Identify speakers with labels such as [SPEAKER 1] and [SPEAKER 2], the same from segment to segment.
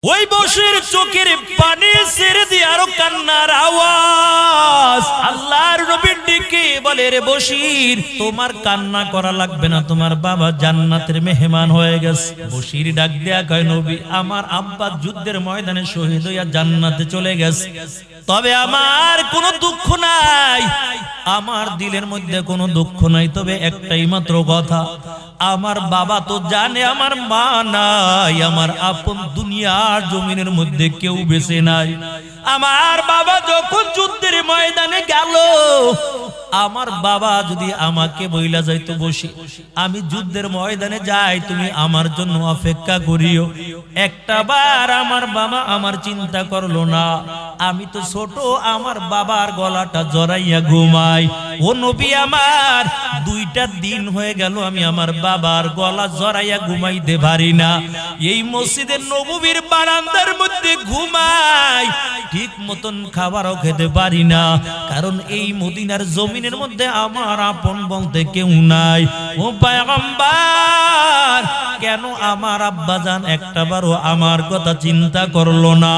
[SPEAKER 1] ওই বসির চোখের পানি ছেড়ে দিয়ে আরো কান্নার আওয়াজ। আল্লাহর নবী ডেকে বলে, রে বসির, তোমার কান্না করা লাগবে না, তোমার বাবা জান্নাতের মেহমান হয়ে গেছে। বসির ডাক দেয়া কয়, নবী, আমার আব্বা যুদ্ধের ময়দানে শহীদ হইয়া জান্নাতে চলে গেছে, তবে আমার কোনো দুঃখ নাই, আমার দিলের মধ্যে কোনো দুঃখ নাই। তবে একটাই মাত্র কথা, আমার বাবা তো জানে আমার মা নাই, আমার আপন দুনিয়ার জমিনের মধ্যে কেউ বেঁচে নাই। আমার বাবা যখন যুদ্ধের ময়দানে গেল, আমার বাবা যদি আমাকে বইলা যাইতো, বসি আমি যুদ্ধের ময়দানে যাই, তুমি আমার জন্য অপেক্ষা করিও। একটা বার আমার বাবা আমার চিন্তা করলো না, আমি তো ছোট, আমার বাবার গলাটা জড়াইয়া ঘুমাই। ও নবী আমার, 2টা দিন হয়ে গেল আমি আমার বাবার গলা জড়াইয়া ঘুমাইতে পারি না। এই মসজিদের নববীর বারান্দার মধ্যে ঘুমাই, ঠিক মতন খাবারও খেতে পারি না, কারণ এই মদিনার জমিনের মধ্যে আমার আপন বলতে কেউ নাই। ও পয়গম্বর, কেন আমার আব্বাজান একটাবারও আমার কথা চিন্তা করলো না?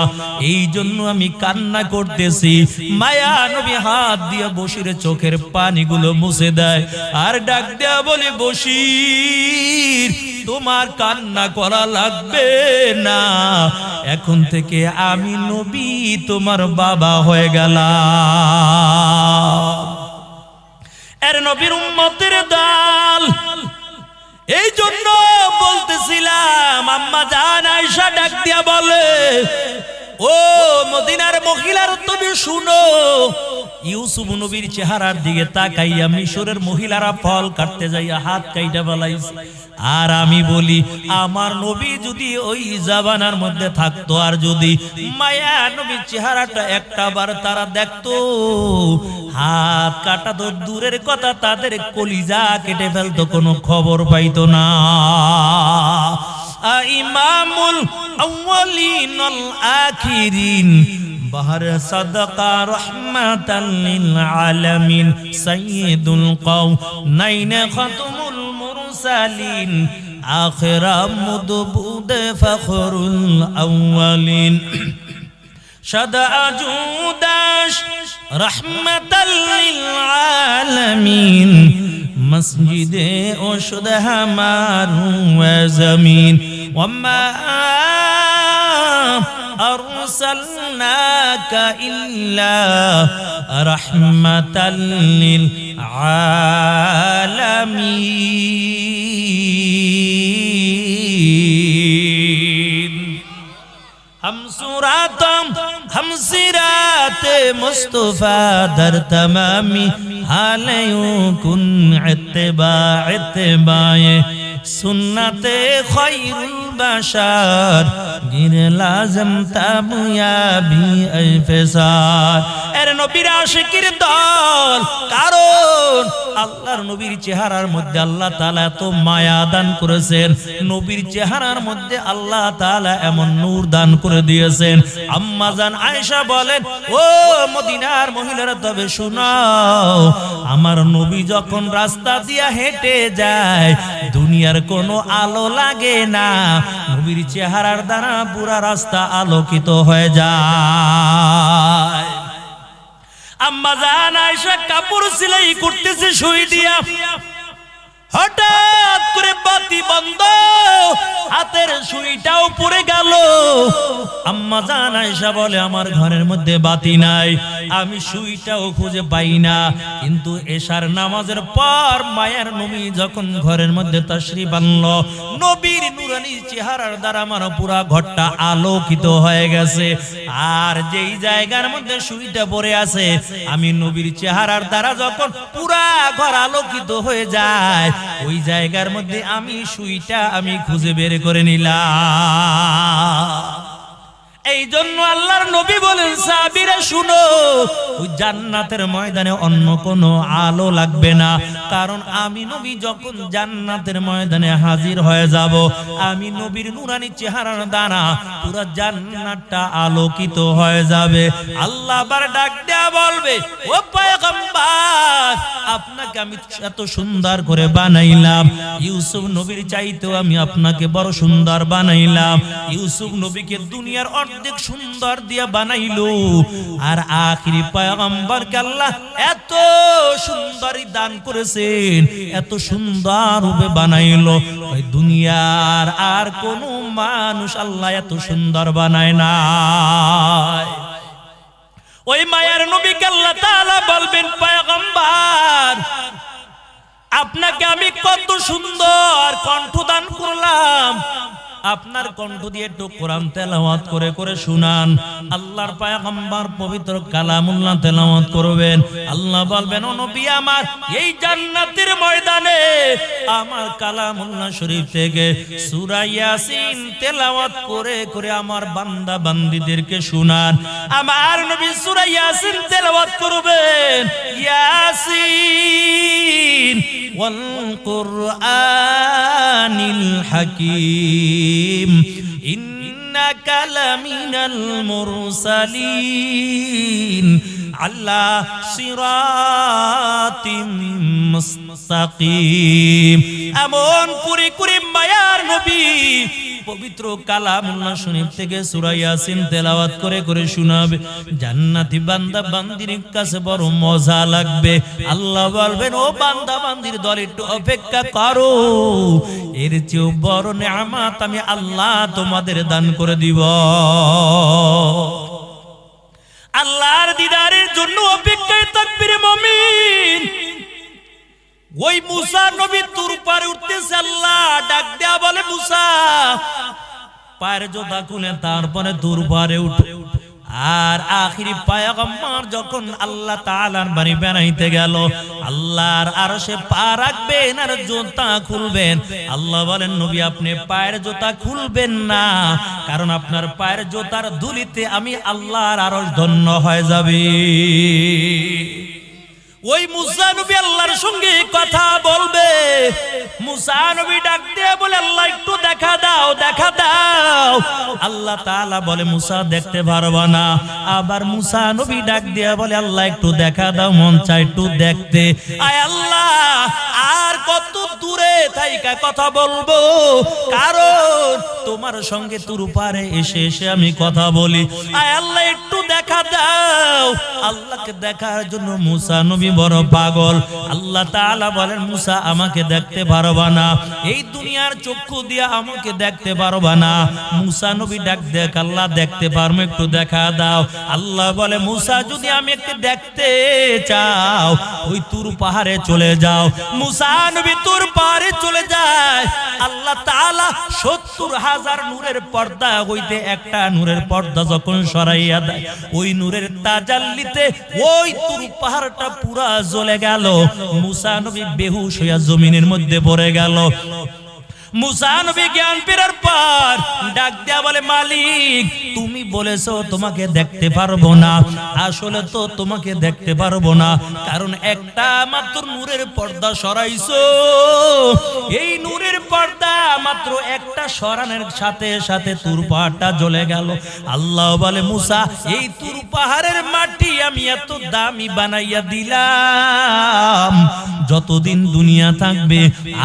[SPEAKER 1] এই জন্য আমি কান্না করতেছি। মায়া নবী হাত দিয়ে বসিরের চোখের পানিগুলো মুছে দেয় আর ডাক দেয়া বলে, বসির, তোমার কান্না করা লাগবে না, এখন থেকে আমি নবী তোমার বাবা হয়ে গেলাম। এর নবীর উম্মতের দল, এই জন্য বলতেছিলাম, আম্মা জান আয়েশা ডাক দিয়া বলে, ও মদিনার মহিলার, তুমি শুনো, ইউসুফ নবীর চেহারার দিকে তাকাইয়া মিশরের মহিলারা ফল কাটতে যাইয়া হাত কাইটা ফেলাইছে। আর আমি বলি, আমার নবী যদি ওই জামানার মধ্যে থাকতো, আর যদি মায়া নবীর চেহারাটা একটাবার তারা দেখতো, হাত কাটা তো দূরের কথা, তাদের কলিজা কেটে ফেলতো, কোনো খবর পাইতো না। ইমামুল আউয়ালিন আল আখিরিন, বাহর সাদাকা রাহমাতাল লিল আলামিন, সাইয়্যিদুল কাওনাইন, খাতমুল মুরসালিন, আখিরা মুদবুদ ফখরুল আউয়ালিন, শাদা জুদাশ রাহমাতাল লিল আলামিন, মসজিদে ওশুদ হামারু ওয়া জমিন, ওয়ামা আরসালনাকা ইল্লা রাহমাতাল লিল আলামিন। हम सिरात मुस्तफा दर तमामी हालयों कुन इत्तिबाए सुन्नते खैरुल बशर गिर लाजम तामुयाबी अफसार। এর নবীর আশিকের দল, কারণ আল্লাহর নবীর চেহারার মধ্যে আল্লাহ তাআলা এত মায়া দান করেছেন, নবীর চেহারার মধ্যে আল্লাহ তাআলা এমন নূর দান করে দিয়েছেন। আম্মা জান আয়েশা বলেন, ও মদিনার মহিলারা, তবে শোনাও, আমার নবী যখন রাস্তা দিয়া হেঁটে যায়, দুনিয়ার কোনো আলো লাগে না, নবীর চেহারার দ্বারা পুরা রাস্তা আলোকিত হয়ে যায়। আম্মা জান আয়েশা কাপড় সেলাই করতেছে সুই দিয়া, হঠাৎ করে বাতি বন্ধ, হাতের সুইটাও পড়ে গেল। আম্মা জান আয়েশা বলে, আমার ঘরের মধ্যে বাতি নাই, আমি সুইটাও খুঁজে পাই না। কিন্তু এশার নামাজের পর মায়ের নবী যখন ঘরের মধ্যে তাশরীফ আনলো, নবীর নূরানী চেহারার দ্বারা আমার পুরা ঘরটা আলোকিত হয়ে গেছে। আর যেই জায়গার মধ্যে সুইটা পড়ে আছে, আমি নবীর চেহারার দ্বারা যখন পুরা ঘর আলোকিত হয়ে যায়, ওই জায়গার মধ্যে আমি সুইটা আমি খুঁজে বের করে নিলাম। এই জন্য আল্লাহর নবী বলেন, সাহাবীরা শুনো, ও ওই জান্নাতের ময়দানে অন্য কোনো আলো লাগবে না, কারণ আমি নবী যখন জান্নাতের ময়দানে হাজির হয়ে যাব, আমি নবীর নুরানি চেহারার দ্বারা পুরো জান্নাতটা আলোকিত হয়ে যাবে। আল্লাহ আবার ডাক দেয়া বলবে, ও পয়গম্বর, আপনাকে আমি এত সুন্দর করে বানাইলাম, ইউসুফ নবীর চাইতেও আমি আপনাকে বড় সুন্দর বানাইলাম। ইউসুফ নবীকে দুনিয়ার অর্ধেক সুন্দর দিয়ে বানাইলো, আর আখিরি পয়গম্বরকে আল্লাহ এত সুন্দরী দান করেছেন, এত সুন্দর রূপে বানাইলো, ওই দুনিয়ার আর কোন মানুষ আল্লাহ এত সুন্দর বানায় না। ওই মায়ার নবীকে আল্লাহ তাআলা বলবেন, পয়গম্বর, আপনাকে আমি কত সুন্দর কণ্ঠ দান করলাম, আপনার কণ্ঠ দিয়ে একটু কোরআন তেলাওয়াত করে করে শুনান। আল্লাহর পয়গম্বর পবিত্র কালামুল্লাহ তেলাওয়াত করবেন। আল্লাহ বলবেন, ও নবী আমার, এই জান্নাতের ময়দানে আমার কালামুল্লাহ শরীফ থেকে সূরা ইয়াসিন তেলাওয়াত করে করে আমার বান্দা বান্দীদেরকে শুনান। আমার নবী সূরা ইয়াসিন তেলাওয়াত করবেন, ইয়াসিন ওয়াল কুরআনিল হাকীম ইন্নাকা লামিনাল মুরসালিন আলা সিরাতিম মুস্তাকিম। এমন কুরি কুরি মায়ার নবী পবিত্র কালামুল্লাহ শরীফ থেকে সূরা ইয়াসিন তেলাওয়াত করে করে শোনাবে। জান্নাতি বান্দা বান্দির কাছে বড় মজা লাগবে। আল্লাহ বলবেন, ও বান্দা বান্দির দল, একটু অপেক্ষা করো, এর চেয়েও বড় নেয়ামত আমি আল্লাহ তোমাদের দান করে দিব। আল্লাহর দিদারের জন্য অপেক্ষায় তাকবীরে মুমিন। ওই মুসা নবী তুর পারে উঠতেছে, আল্লাহ ডাক দেয়া বলে, মুসা পায়ের জোতা খুলে তারপরে তুর পারে উঠে। আর আখিরি পয়গম্বর যখন আল্লাহ তাআলার বাড়ি বেড়াইতে গেল, আল্লাহর আরশে পা রাখবেন আর জুতা খুলবেন। আল্লাহ বলেন, নবী আপনি পায়ের জুতা খুলবেন না, কারণ আপনার পায়ের জুতার ধুলিতে আমি আল্লাহর আরশ ধন্য হয়ে যাবে। ওই মুসা নবী আল্লাহর সঙ্গে কথা বলবে। মুসা নবী ডাক দিয়ে বলে, আল্লাহ একটু দেখা দাও, দেখা দাও। আল্লাহ তাআলা বলে, মুসা দেখতে পারবা না। আবার মুসা নবী ডাক দিয়ে বলে, আল্লাহ একটু দেখা দাও, মন চাই একটু দেখতে। আয় আল্লাহ, আর কত দূরে থাইকা কথা বলবো, কারণ তোমার সঙ্গে তুর পারে এসে এসে আমি কথা বলি। আয় আল্লাহ একটু দেখা দাও। আল্লাহকে দেখার জন্য মুসা নবী বড় পাগল। আল্লাহ তাআলা বলেন, মুসা আমাকে দেখতে পারবা না, এই দুনিয়ার চক্ষু দিয়ে আমাকে দেখতে পারবা না। মুসা নবী ডাক দেখ, আল্লাহ দেখতে পারবো, একটু দেখা দাও। আল্লাহ বলে, মুসা যদি আমি একটু দেখতে চাও, ওই তুর পাহাড়ে চলে যাও। মুসা নবী তুর পাহাড়ে চলে যায়। আল্লাহ তাআলা ৭০,০০০ নূরের পর্দা হইতে একটা নূরের পর্দা যখন সরাইয়া দেয়, ওই নূরের তাজাল্লিতে ওই তুর পাহাড়টা পুরা জ্বলে গেল। মুসা নবী বেহুশ হইয়া জমিনের মধ্যে পড়ে গেল। মুসা নবী জ্ঞান ফেরার পর ডাক দেয়া বলে, মালিক তুমি বলেছো তোমাকে দেখতে পারবো না, আসলে তো তোমাকে দেখতে পারবো না, কারণ একটা মাত্র নূরের পর্দা সরাইছো। এই নূরের পর্দা মাত্র একটা সরানোর সাথে সাথে তুর পাহাড়টা জ্বলে গেল। আল্লাহ বলে, মুসা এই তুর পাহাড়ের মাটি আমি এত দামি বানাইয়া দিলাম, যতদিন দুনিয়া থাকবে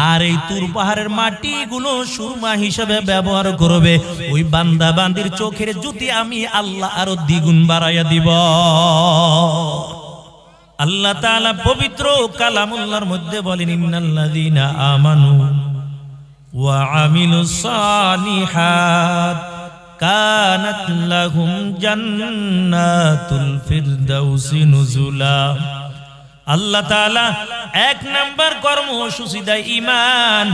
[SPEAKER 1] আর এই তুর পাহাড়ের মাটি গুলো সুরমা হিসেবে ব্যবহার করবে, ওই বান্দা বান্দির চোখের জ্যোতি আমি আল্লাহ আরো দ্বিগুণ বাড়াইয়া দিব। আল্লাহ তাআলা পবিত্র কালামুল্লাহর মধ্যে বলেন, ইন্নাল্লাযীনা আমানু ওয়া আমিলুস সালিহাত কানাত লাহুম জান্নাতুল ফিরদাউসি নুজুলা। আল্লাহ তাআলা ১ নাম্বার কর্মসূচি দেয় ঈমান,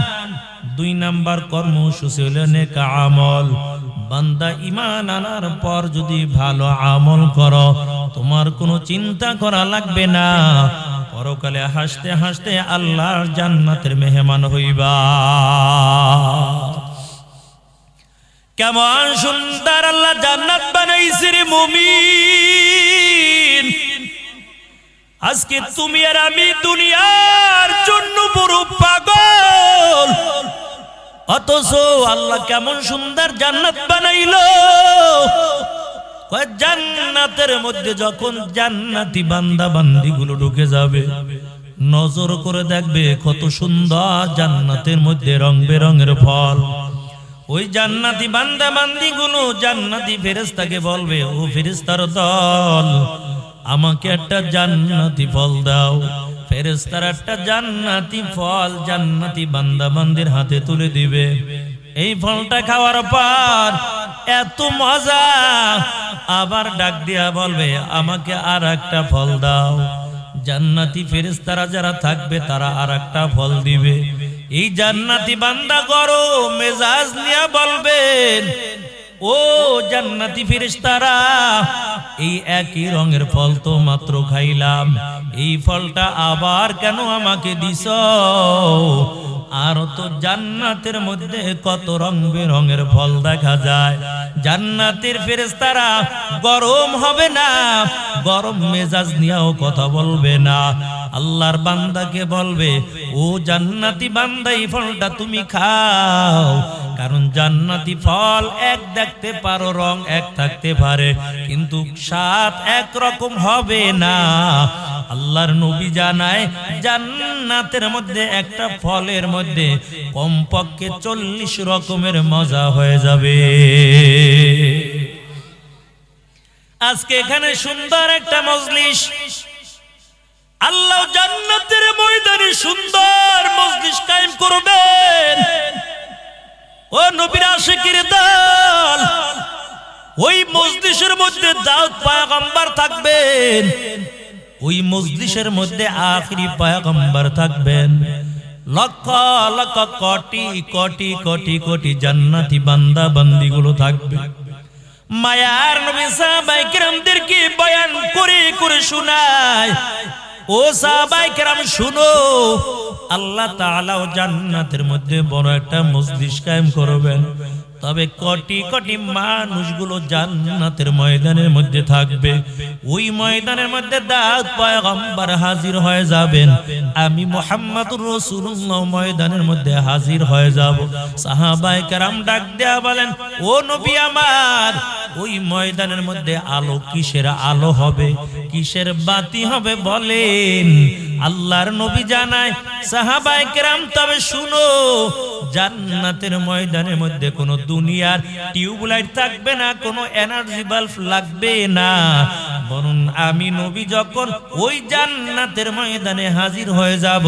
[SPEAKER 1] ২ নাম্বার কর্মসূচি হলো নেক আমল। বান্দা ঈমান আনার পর যদি ভালো আমল করো, তোমার কোনো চিন্তা করা লাগবে না, পরকালে হাসতে হাসতে আল্লাহর জান্নাতের মেহমান হইবা। কেমন সুন্দর আল্লাহ জান্নাত বানাইছে রে মুমিন। আজকে তুমি আর আমি দুনিয়ার জন্য বড় পাগল, অথচ আল্লাহ কেমন সুন্দর জান্নাত বানাইলো। জান্নাতের মধ্যে যখন জান্নাতি বান্দা বান্দি গুলো ঢুকে যাবে, নজর করে দেখবে কত সুন্দর জান্নাতের মধ্যে রং বেরঙের ফল। ওই জান্নাতি বান্দা বান্দি গুলো জান্নাতি ফেরেশতাকে বলবে, ও ফেরেশতার দল, আমাকে একটা জান্নাতি ফল দাও। ফেরেশতারা একটা জান্নাতি ফল জান্নাতি বান্দা বান্দির হাতে তুলে দিবে। এই ফলটা খাওয়ার পর এত মজা, আবার ডাক দিয়া বলবে, আমাকে আর একটা ফল দাও। জান্নাতি ফেরেশতারা যারা থাকবে তারা আর একটা ফল দিবে। এই জান্নাতি বান্দা গরম মেজাজ নিয়ে বলবেন, ও জান্নাতি ফেরেশতারা, এই একই রঙের ফল তো মাত্র খাইলাম, এই ফলটা আবার কেন আমাকে দিছ? আর তো জান্নাতের মধ্যে কত রং বেরঙের ফল দেখা যায়। জান্নাতের ফেরেশতারা গরম হবে না, গরম মেজাজ নিয়েও কথা বলবে না। আল্লাহর বান্দাকে বলবে, ও জান্নাতি বান্দা, এই ফলটা তুমি খাও। কারণ জান্নাতি ফল এক দেখতে পারো, রং এক থাকতে পারে, কিন্তু স্বাদ এক রকম হবে না। আল্লাহর নবী জানায়, জান্নাতের মধ্যে একটা ফলের মধ্যে কমপক্ষে 40 রকমের মজা হয়ে যাবে। আজকে এখানে সুন্দর একটা মজলিস, আল্লাহ জান্নাতের ময়দানে সুন্দর মজলিস কায়েম করবেন। ও নবীর আশিকের দল, ওই মজলিসের মধ্যে দাউদ পয়গম্বর থাকবেন, ওই মজলিসের মধ্যে আখিরি পয়গম্বর থাকবেন। লক্ষ লক্ষ কোটি কোটি কোটি কোটি জান্নাতি বান্দা বান্দিগুলো থাকবে। মায়ার নবী সাহাবায়ে কেরামদেরকে বয়ান করে করে শোনায়, ও সাহাবায়ে কেরাম শুনো, আল্লাহ তাআলা জান্নাতের মধ্যে বড় একটা মজলিস কায়েম করবেন। তবে কোটি কোটি মানুষগুলো জান্নাতের ময়দানের মধ্যে থাকবে। ওই ময়দানের মধ্যে দাউদ পয়গম্বর হাজির হয়ে যাবেন, আমি মুহাম্মদুর রাসূলুল্লাহ ময়দানের মধ্যে হাজির হয়ে যাব। সাহাবায়ে কেরাম ডাক দেয়া বলেন, ও নবী আমার, ওই ময়দানের মধ্যে আলো কিসের আলো হবে, কিসের বাতি হবে বলেন? আল্লাহর নবী জানায়, সাহাবায়ে কেরাম তবে শুনো, জান্নাতের ময়দানের মধ্যে কোনো দুনিয়ার টিউবলাইট থাকবে না, কোনো এনার্জি বাল্ব লাগবে না, বরং আমি নবী যখন ওই জান্নাতের ময়দানে হাজির হয়ে যাব,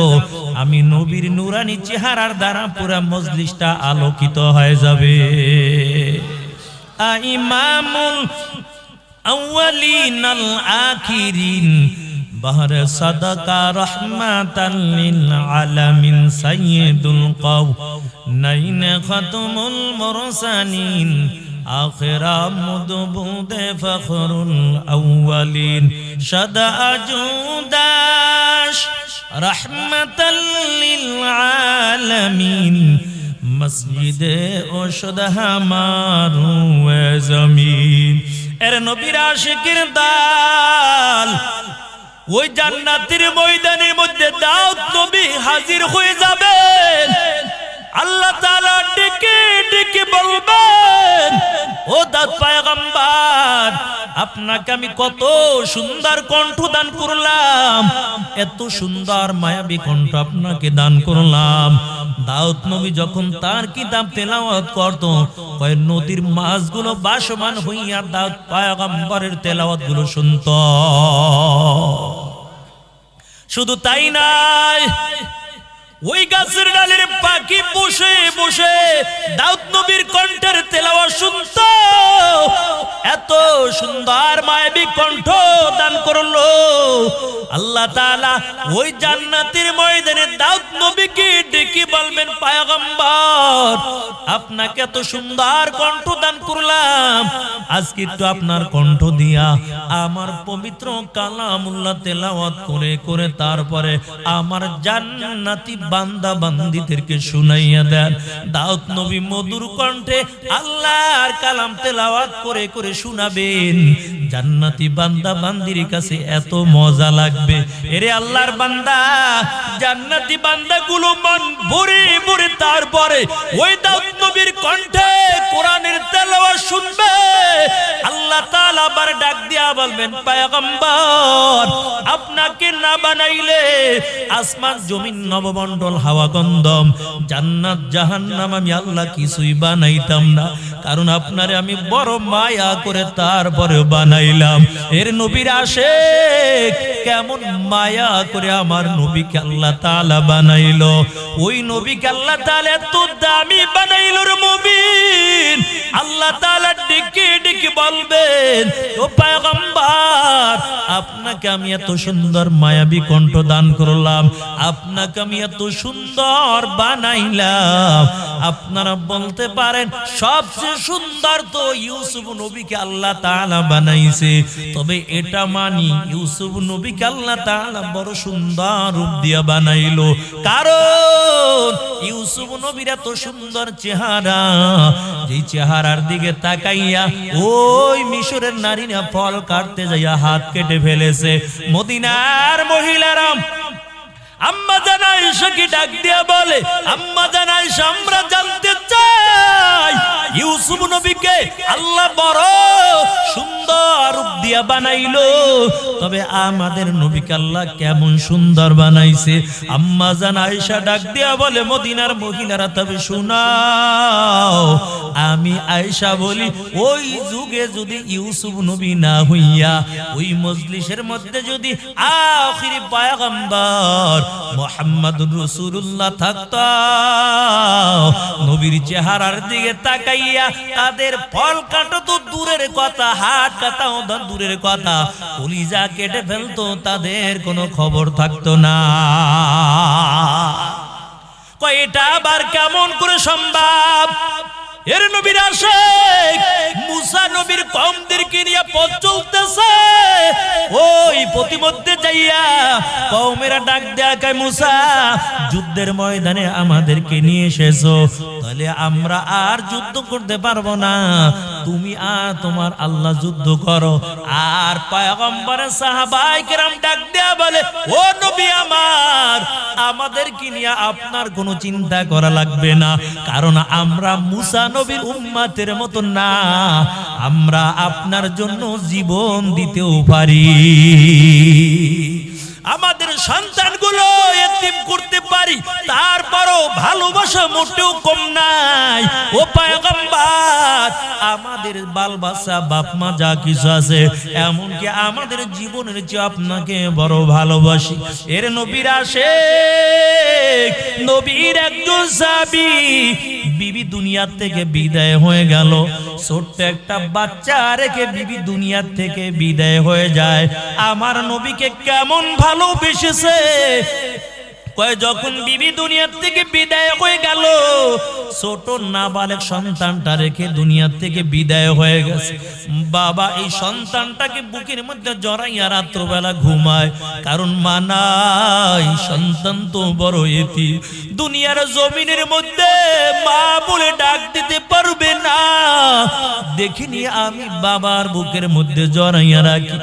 [SPEAKER 1] আমি নবীর নূরানি চেহারার দ্বারা পুরো মজলিসটা আলোকিত হয়ে যাবে। ইমামুল আউয়ালিন আল আখিরিন বাহর সাদাকা রহমাতাল লিল আলামিন সাইয়্যিদুল কাওনাইন খাতমুল মুরসালিন আখিরা মুদবুদে ফখরুল আউয়ালিন শাদা আজুদাশ রহমাতাল লিল আলামিন মসজিদে ওশদ হামারু জমিন। এর নবীর আশিকের দল, ওই জান্নাতের ময়দানের মধ্যে দাউদ নবী হাজির হয়ে যাবেন। আল্লাহ তাআলা ডেকে ডেকে বলবেন, ও দাউদ পয়গম্বর, আপনাকে আমি কত সুন্দর কণ্ঠ দান করলাম, এত সুন্দর মায়াবী কণ্ঠ আপনাকে দান করলাম। দাউদ নবী যখন তার কিতাব তেলাওয়াত করত, কয় নদীর মাছগুলো বাসমান হইয়া দাউদ পয়গম্বরের তেলাওয়াত গুলো শুনত। শুধু তাই নাই, ওই গাছের ডালের পাখি বসে বসে দাউদ নবীর কণ্ঠের তেলাওয়াত শুনত। এত সুন্দর মায়াবী কণ্ঠ দান করলো আল্লাহ তাআলা। ওই জান্নাতের ময়দানে দাউদ নবীকে ডেকে বলবেন, পয়গম্বর, আপনাকে এত সুন্দর কণ্ঠ দান করলাম, আজকে একটু আপনার কণ্ঠ দিয়া আমার পবিত্র কালামুল্লাহ তেলাওয়াত করে করে তারপরে আমার জান্নাতি বান্দা বান্দীদেরকে শুনাইয়া দেন। দাউদ নবী মধুর কণ্ঠে আল্লাহর কালাম তেলাওয়াত করে করে শুনাবেন, জান্নাতি বান্দা বান্দির কাছে এত মজা লাগবে। এরে আল্লাহর বান্দা, জান্নাতি বান্দাগুলো মন ভরে ভরে তারপরে ওই দাউদ নবীর কণ্ঠে কোরআনের তেলাওয়াত শুনবে। আল্লাহ তাআলা আবার ডাক দিয়া বলবেন, পয়গম্বর আপনাকে না বানাইলে আসমান জমিন নবমণ্ডল হাওয়া গন্ধম জান্নাত জাহান্নাম আমি আল্লাহ কিছুই বানাইতাম না, কারণ আপনারে আমি বড় মায়া করে তারপরে বানাইলাম। এর নবীর আশিক কেমন মায়া করে আমার নবীকে আল্লাহ তাআলা বানাইলো, ওই নবীকে আল্লাহ তাআলা এত দামি বানাইলো রে মুমিন। আল্লাহ তাআলা ডেকে ডেকে বলবেন, ও পয়গম্বর আপনাকে আমি এত সুন্দর মায়াবী কণ্ঠ দান করলাম, আপনাকে আমি এত সুন্দর বানাইলাম। আপনারা বলতে পারেন সবচেয়ে সুন্দর তো ইউসুফ নবীকে আল্লাহ তাআলা বানাইছে, তবে এটা মানি ইউসুফ নবীকে আল্লাহ তাআলা বড় সুন্দর রূপ দিয়া বানাইলো, কারণ ইউসুফ নবীর এত সুন্দর চেহারা, যে চেহারার দিকে তাকাইয়া ওই মিশরের নারীরা ফল কাটতে যাইয়া হাত কেটে ফেলেছে। মদিনার মহিলারা আম্মা জান আয়েশাকে ডাক দিয়া বলে, আম্মা জান আয়েশা আমরা জানতে চাই ইউসুফ নবীকে আল্লাহ বড় সুন্দর রূপ দিয়া বানাইলো, তবে আমাদের নবীকে আল্লাহ কেমন সুন্দর বানাইছে। আম্মা জান আয়েশা ডাক দিয়া বলে, মদিনার মহিলারা তবে শোনাও, আমি আয়েশা বলি ওই যুগে যদি ইউসুফ নবী না হইয়া ওই মজলিসের মধ্যে যদি আখিরি পয়গম্বর মুহাম্মদুর রাসূলুল্লাহ থাকতো, নবীর চেহারার দিকে তাকাইয়া তাদের ফল কাটো তো দূরের কথা, হাত কাটাও দূরের কথা, কলিজা কেটে ফেলতো, তাদের কোনো খবর থাকতো না। কয়টা আবার কেমন করে সম্ভব? এর নবীর আশিক মুসা নবীর কওমদেরকে নিয়ে পথ চলতেছে, ওই প্রতিমধ্যে যাইয়া কওমেরা ডাক দেয়া কয়, মুসা যুদ্ধের ময়দানে আমাদেরকে নিয়ে এসেছো, তাহলে আমরা আর যুদ্ধ করতে পারবো না, তুমি আর তোমার আল্লাহ যুদ্ধ করো। আর পয়গম্বরের সাহাবায়ে কেরাম ডাক দেয়া বলে, ও নবী আমার, আমাদেরকে নিয়ে আপনার কোনো চিন্তা করা লাগবে না, কারণ আমরা মুসা নবীর উম্মতের মতো না, আমরা আপনার জন্য জীবন দিতেও পারি, আমাদের সন্তানগুলো এতিম করতে পারি, তারপরও ভালোবাসা মোটেও কম নাই। ও পয়গম্বর আমাদের বাল বাচ্চা বাপ মা যা কিছু আছে, এমনকি আমাদের জীবনের চেয়ে আপনাকে বড় ভালোবাসি। এর নবীর আশিক নবীর একজন সাহাবী বিবি দুনিয়া থেকে বিদায় হয়ে গেল, ছোট্ট একটা বাচ্চা রেখে বিবি দুনিয়া থেকে বিদায় হয়ে যায়। আমার নবীকে কেমন ভালোবেসেছে, কয় যখন বিবি দুনিয়া থেকে বিদায় হয়ে গেল, ছোট নাবালক সন্তানটা রেখে দুনিয়া থেকে বিদায় হয়ে গেছে, বাবা এই সন্তানটাকে বুকের মধ্যে জড়াইয়া রাত্রবেলা ঘুমায়, কারণ মা নাই, সন্তান তো বড় এতিম, দুনিয়ার জমিনের মধ্যে মা বলে ডাক দিতে পারবে না, দেখিনি আমি বাবার বুকের মধ্যে জড়াইয়া রাখি,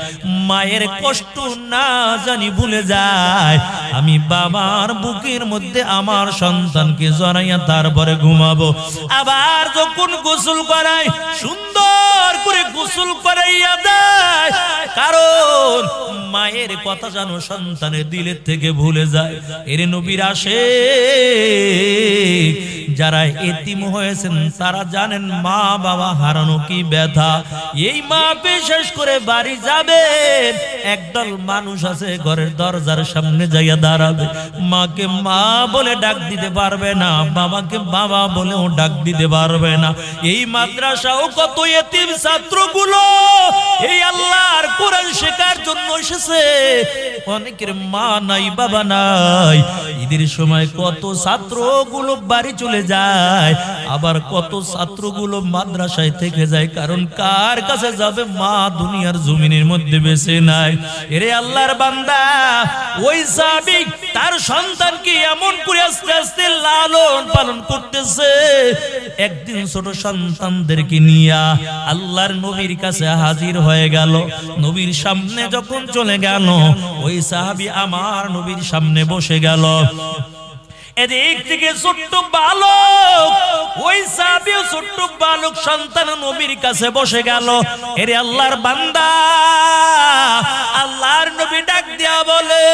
[SPEAKER 1] মায়ের কষ্ট না জানি ভুলে যায়, আমি বাবার বুকের মধ্যে আমার সন্তানকে জড়াইয়া তারপরে ঘুমাবো। আবার যখন গোসল করাই সুন্দর করে গোসল করাইয়া দেয়, কারণ মায়ের কথা জানো সন্তানের দিলের থেকে ভুলে যায়। এর নবীর আশিক যারা এতিম হয়েছেন তারা জানেন মা বাবা হারানো কি ব্যথা। এই মা বিশেষ করে বাড়ি যাবেন, একদল মানুষ আছে ঘরের দরজার সামনে যাইয়া দাঁড়াবে, মাকে মা বলে ডাক দিতে পারবে না, বাবাকে বাবা বলেও ডাক দিতে পারবে না। এই মাদ্রাসাও কত এতিম ছাত্রগুলো এই আল্লাহর কোরআন শেখার জন্য এসেছে, অনেকের মা নাই বাবা নাই। ঈদের সময় কত ছাত্রগুলো বাড়ি চলে যায়, আবার কত ছাত্রগুলো মাদ্রাসায় থেকে যায়, কারণ কার কাছে যাবে, মা দুনিয়ার জমিনের মধ্যে বেঁচে নাই। এরে আল্লাহর বান্দা, ওই সাহাবী তার সন্তানকে এমন করে আস্তে আস্তে লালন পালন করতেছে। একদিন ছোট সন্তানদেরকে নিয়ে আল্লাহর নবীর কাছে হাজির হয়ে গেল। নবীর সামনে যখন চলে গেল, ওই সাহাবী আমার নবীর সামনে বসে গেল। এদিক থেকে ছোট্ট বালক, ওই সাহাবী ছোট্ট বালক সন্তান নবীর কাছে বসে গেল। এরে আল্লাহর বান্দা, আল্লাহর নবী ডাক দিয়া বলে,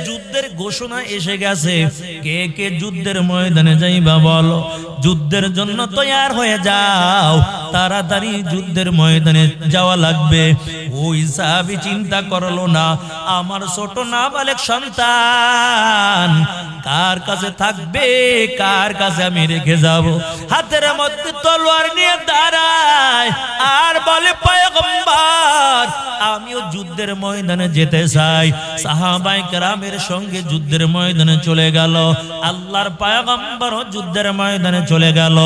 [SPEAKER 1] যুদ্ধের ঘোষণা এসে গেছে, কে কে যুদ্ধের ময়দানে যাইবা বলো, যুদ্ধের জন্য তৈয়ার হয়ে যাও, তাড়াতাড়ি যুদ্ধের ময়দানে যাওয়া লাগবে। ওই সাহাবী চিন্তা করলো না, আমার ছোট নাবালেক সন্তান কার কাছে থাকবে, কার কাছে আমি রেখে যাব। হাতের মধ্যে তলোয়ার নিয়ে দাঁড়ায় আর বলে, পয়গম্বর আমিও যুদ্ধের ময়দানে যেতে চাই। সাহাবায়ে কেরামের সঙ্গে যুদ্ধের ময়দানে চলে গেল। আল্লাহর পয়গম্বরও যুদ্ধের ময়দানে চলে গেল।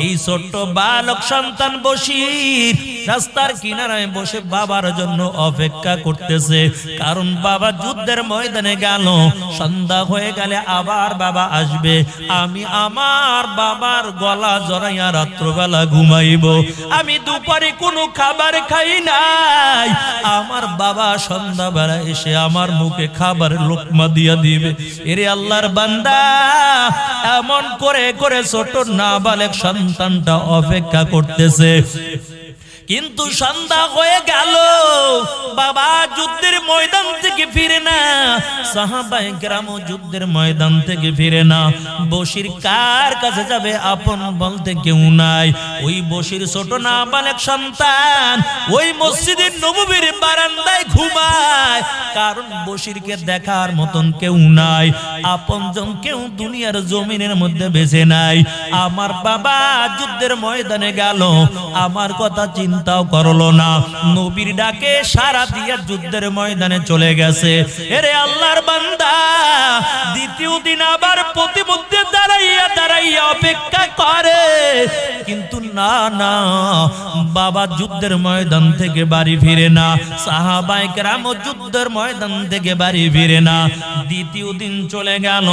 [SPEAKER 1] এই ছোট্ট বালক সন্তান বশির রাস্তার কিনারায় বসে বাবার জন্য অপেক্ষা করতেছে, কারণ বাবা যুদ্ধের ময়দানে গেল, সন্ধ্যা হয়ে গেলে আবার বাবা আসবে, আমি আমার বাবার গলা জড়াইয়া রাত্রবেলা ঘুমাইব। আমি দুপুরে কোনো খাবার খাই নাই, আমার বাবা সন্ধ্যাবেলা এসে আমার মুখে খাবার লোকমা দিয়া দিবে। এরে আল্লাহর বান্দা, এমন করে করে ছোট নাবালেক সন্তানটা অপেক্ষা করতেছে। কিন্তু সন্ধ্যা হয়ে গেল, বাবা যুদ্ধের ময়দান থেকে ফিরে না, সাহাবায়ে কেরাম যুদ্ধের ময়দান থেকে ফিরে না। বশির কার কাছে যাবে, আপন বলতে কেউ নাই। ওই বশির ছোট নাবালেক সন্তান ওই মসজিদের নববীর বারান্দায় ঘুমায়, কারণ বশিরকে দেখার মতন কেউ নাই, আপনজন কেউ দুনিয়ার জমিনের মধ্যে বেঁচে নাই। আমার বাবা যুদ্ধের ময়দানে গেল, আমার কথা চিন্তাও করলো না, নবীর ডাকে সারা দিয়া যুদ্ধের ময়দানে চলে গেছে। এরে আল্লাহর বান্দা, দ্বিতীয় দিন আবার প্রতিমধ্যে দাঁড়াইয়া দাঁড়াইয়া অপেক্ষা করে, কিন্তু না না, বাবা যুদ্ধের ময়দান থেকে বাড়ি ফিরে না, সাহাবায়ে কেরাম যুদ্ধের ময়দান থেকে বাড়ি ফিরে না। দ্বিতীয় দিন চলে গেল,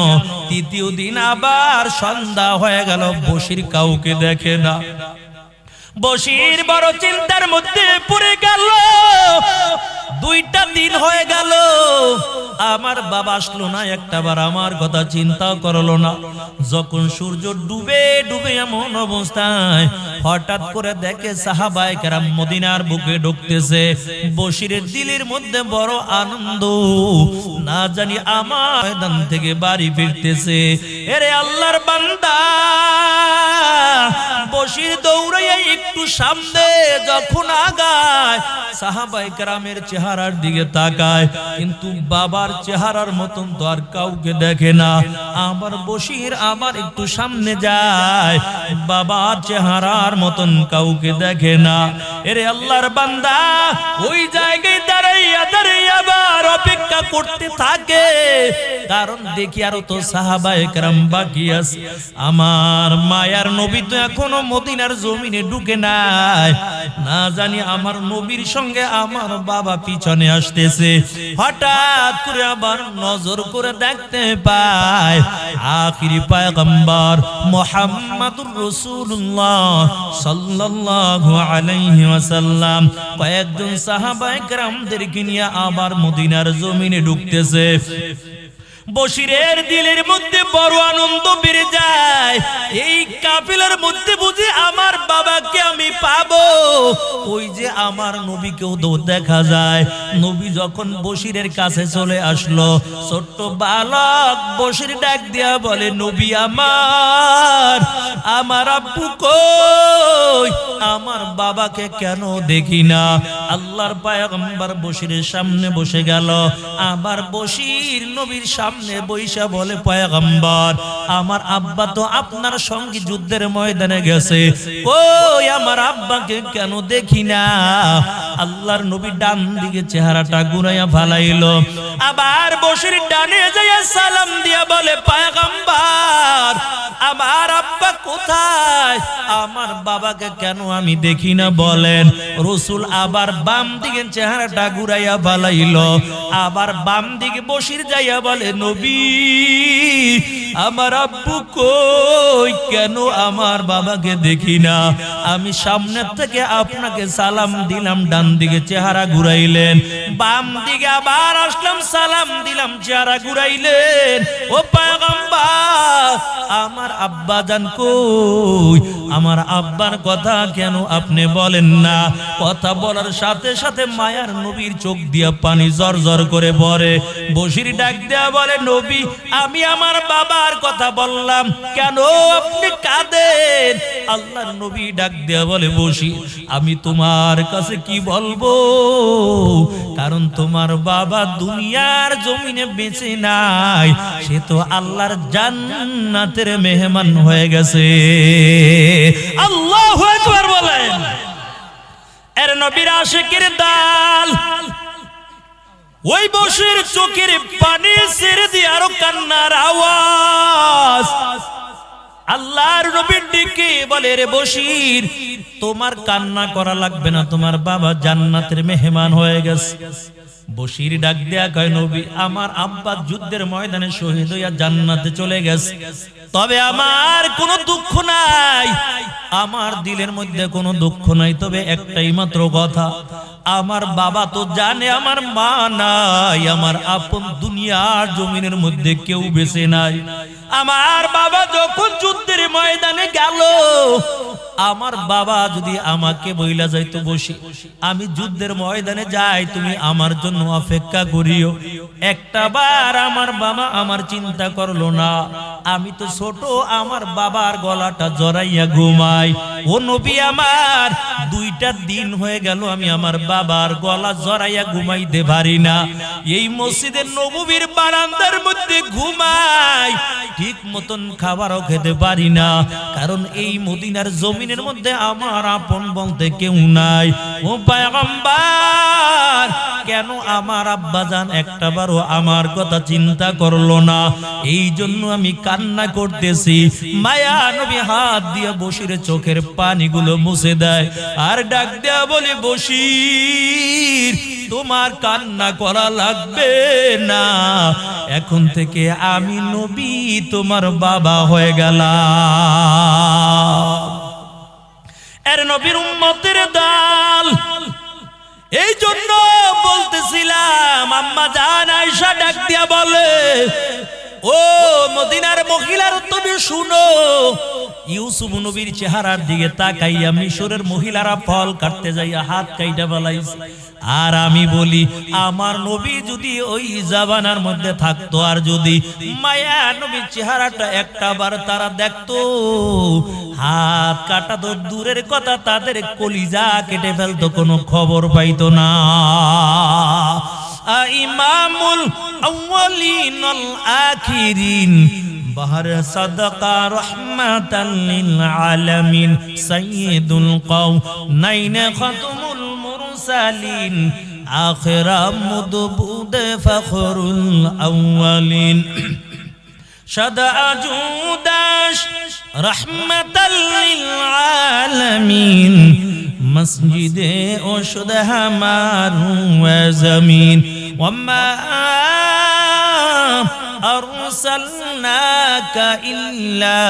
[SPEAKER 1] তৃতীয় দিন আবার সন্ধ্যা হয়ে গেল, বশির কাউকে দেখে না। বশির বড় চিন্তার মধ্যে পড়ে গেল। দুইটা দিন হয়ে গেল, আমার বাবা আসলো না, একটাবার আমার কথা চিন্তা করলো না। যখন সূর্য ডুবে ডুবে এমন অবস্থায় হঠাৎ করে দেখে সাহাবায়ে কেরাম মদিনার বুকে ঢুকতেছে। বশিরের দিলের মধ্যে বড় আনন্দ, না জানি আমার ময়দান থেকে বাড়ি ফিরতেছে। এরে আল্লাহর বান্দা, বশির দৌড়াইয়া একটু সামনে যখন আগায়, সাহাবায়ে কেরামের চেহারার দিকে তাকায়, কিন্তু বাবার চেহারার মতন তো আর কাউকে দেখে না। আমার বশির আবার একটু সামনে যায়, বাবার চেহারার মতন কাউকে দেখে না। এরে আল্লাহর বান্দা, ওই জায়গায় দাঁড়াইয়া দাঁড়াইয়া আবার অপেক্ষা করতে থাকে, কারণ দেখি আরো তো সাহাবায়ে কেরাম বাকি আছে। আমার মায়ার নবী তো এখনো মদিনার জমিনে ঢুকে নাই, না জানি আমার নবীর সঙ্গে আমার বাবা পিছনে আসতেছে। হঠাৎ করে আবার নজর করে দেখতে পায় আখিরি পয়গম্বর মুহাম্মাদুর রাসূলুল্লাহ সাল্লাল্লাহু আলাইহি ওয়াসাল্লাম কয়েকজন সাহাবায়ে কেরামদেরকে নিয়ে আবার মদিনার জমিনে ঢুকতেছে। বশিরের দিলের মধ্যে বড় আনন্দ বেড়ে যায়, এই কাফেলার মধ্যে বুঝি আমার বাবাকে আমি পাবো। ওই যে আমার নবীকেও তো দেখা যায়। নবী যখন বশিরের কাছে চলে আসলো, ছোট্ট বালক বশির ডাক দিয়া বলে, নবী আমার, আমার আব্বু কই, আমার বাবাকে কেন দেখি না? আল্লাহর পয়গম্বর বশিরের সামনে বসে গেল। আবার বশির নবীর সামনে বইসা বলে, পয়গম্বর আমার আব্বা তো আপনার সঙ্গে যুদ্ধের ময়দানে গেছে, কই আমার আব্বাকে কেন দেখি না? আল্লাহর নবী ডান দিকে চেহারাটা ঘুরাইয়া ফালাইলো। আবার বশির ডানে যাইয়া সালাম দিয়া বলে, পয়গম্বর আমার আব্বা কোথায়? আমার বাবাকে কেন আমি দেখি না বলেন? রাসূল আবার বাম দিকে চেহারাটা ঘুরাইয়া ফালাইলো। আবার বাম দিকে বশির যাইয়া বলে, নবী আমার আব্বু কই? কেন আমার বাবাকে দেখি না? আমি সামনের থেকে আপনাকে সালাম দিলাম, ডান দিকে চেহারা ঘুরাইলেন, বাম দিকে আবার আসলাম, সালাম দিলাম, চেহারা ঘুরাইলেন। ও পয়গম্বর আমার আব্বা জান কই? আমার আব্বার কথা কেন আপনি বলেন না? কথা বলার সাথে সাথে মায়ার নবীর চোখ দিয়া পানি জরজর করে পড়ে। বশির ডাক দেয়া বলে, নবী আমি আমার বাবার কথা বললাম, কেন আপনি কাঁদেন? আল্লাহর নবী ডাক দেয়া বলে, বশির আমি তোমার কাছে কি বলবো? কারণ তোমার বাবা দুনিয়ার জমিনে বেঁচে নাই, সে তো আল্লাহর জান্নাতের মেহমান হয়ে গেছে। আল্লাহু আকবার বলেন। এর নবীর আশিকের দাল ওই বশির চোখের পানি ছেড়ে দিয়ে আরো কান্নার আওয়াজ। আল্লাহর নবীর দিকে বলে, রে বশির তোমার কান্না করা লাগবে না, তোমার বাবা জান্নাতের মেহমান হয়ে গেছে। বশির ডাক দেয়া কয়, নবী আমার আব্বা যুদ্ধের ময়দানে শহীদ হইয়া জান্নাতে চলে গেছে, তবে আমার কোনো দুঃখ নাই, আমার দিলের মধ্যে কোনো দুঃখ নাই। তবে একটাই মাত্র কথা, আমার বাবা তো জানে আমার মা নাই, আমার আপন দুনিয়ার জমিনের মধ্যে কেউ বেঁচে নাই। আমার বাবা যখন যুদ্ধের ময়দানে গেল, আমার বাবা যদি আমাকে বইলা যাইতো, বসি আমি যুদ্ধের ময়দানে যাই, তুমি আমার জন্য অপেক্ষা করিও। একটা বার আমার বাবা আমার চিন্তা করলো না, আমি তো ছোট, আমার বাবার গলাটা জড়াইয়া ঘুমাই। ও নবী আমার 2টা দিন হয়ে গেল আমি আমার বাবার গলা জড়াইয়া ঘুমাইতে পারি না। এই মসজিদের নববীর বারান্দার মধ্যে ঘুমাই, ঠিক মতন খাবারও খেতে পারি না, কারণ এই মদিনার জমিনের মধ্যে আমার আপন বলতে কেউ নাই। ও পয়গম্বর কেন আমার আব্বাজান একটাবারও আমার কথা চিন্তা করলো না? এই জন্য আমি কান্না করতেছি। মায়া নবী হাত দিয়ে বশিরের চোখের পানিগুলো মুছে দেয় আর ডাক দেয়া বলে, বশির তোমার কান্না করা লাগবে না, এখন থেকে আমি নবী তোমার বাবা হয়ে গেলাম। এর নবীর উম্মতের দল। এই জন্য বলতেছিলাম, আম্মা জান আয়েশা ডাক দিয়া বলে, ও মদিনার মহিলার তুমি শুনো, ইউসুফ নবীর চেহারার দিকে তাকাইয়া মিশরের মহিলারা ফল কাটতে যাইয়া হাত কাইটা ফেলাইছে। আর আমি বলি, আমার নবী যদি ওই জামানার মধ্যে থাকতো, আর যদি মায়া নবীর চেহারাটা একটাবার তারা দেখতো, হাত কাটা তো দূরের কথা, তাদের কলিজা কেটে ফেলতো, কোনো খবর পাইতো না। ইমামুল আউয়ালিন আল আখিরিন বাহর সাদাকা রাহমাতাল লিল আলামিন সাইয়্যিদুল কাওনাইন খাতমুল মুরসালিন আখিরা মুদবুদ ফখরুল আউয়ালিন শাদা জুদাশ রাহমাতাল লিল আলামিন মসজিদে ওশুদ হামারু ওয়া জমিন ওয়ামা আরসালনাকা ইল্লা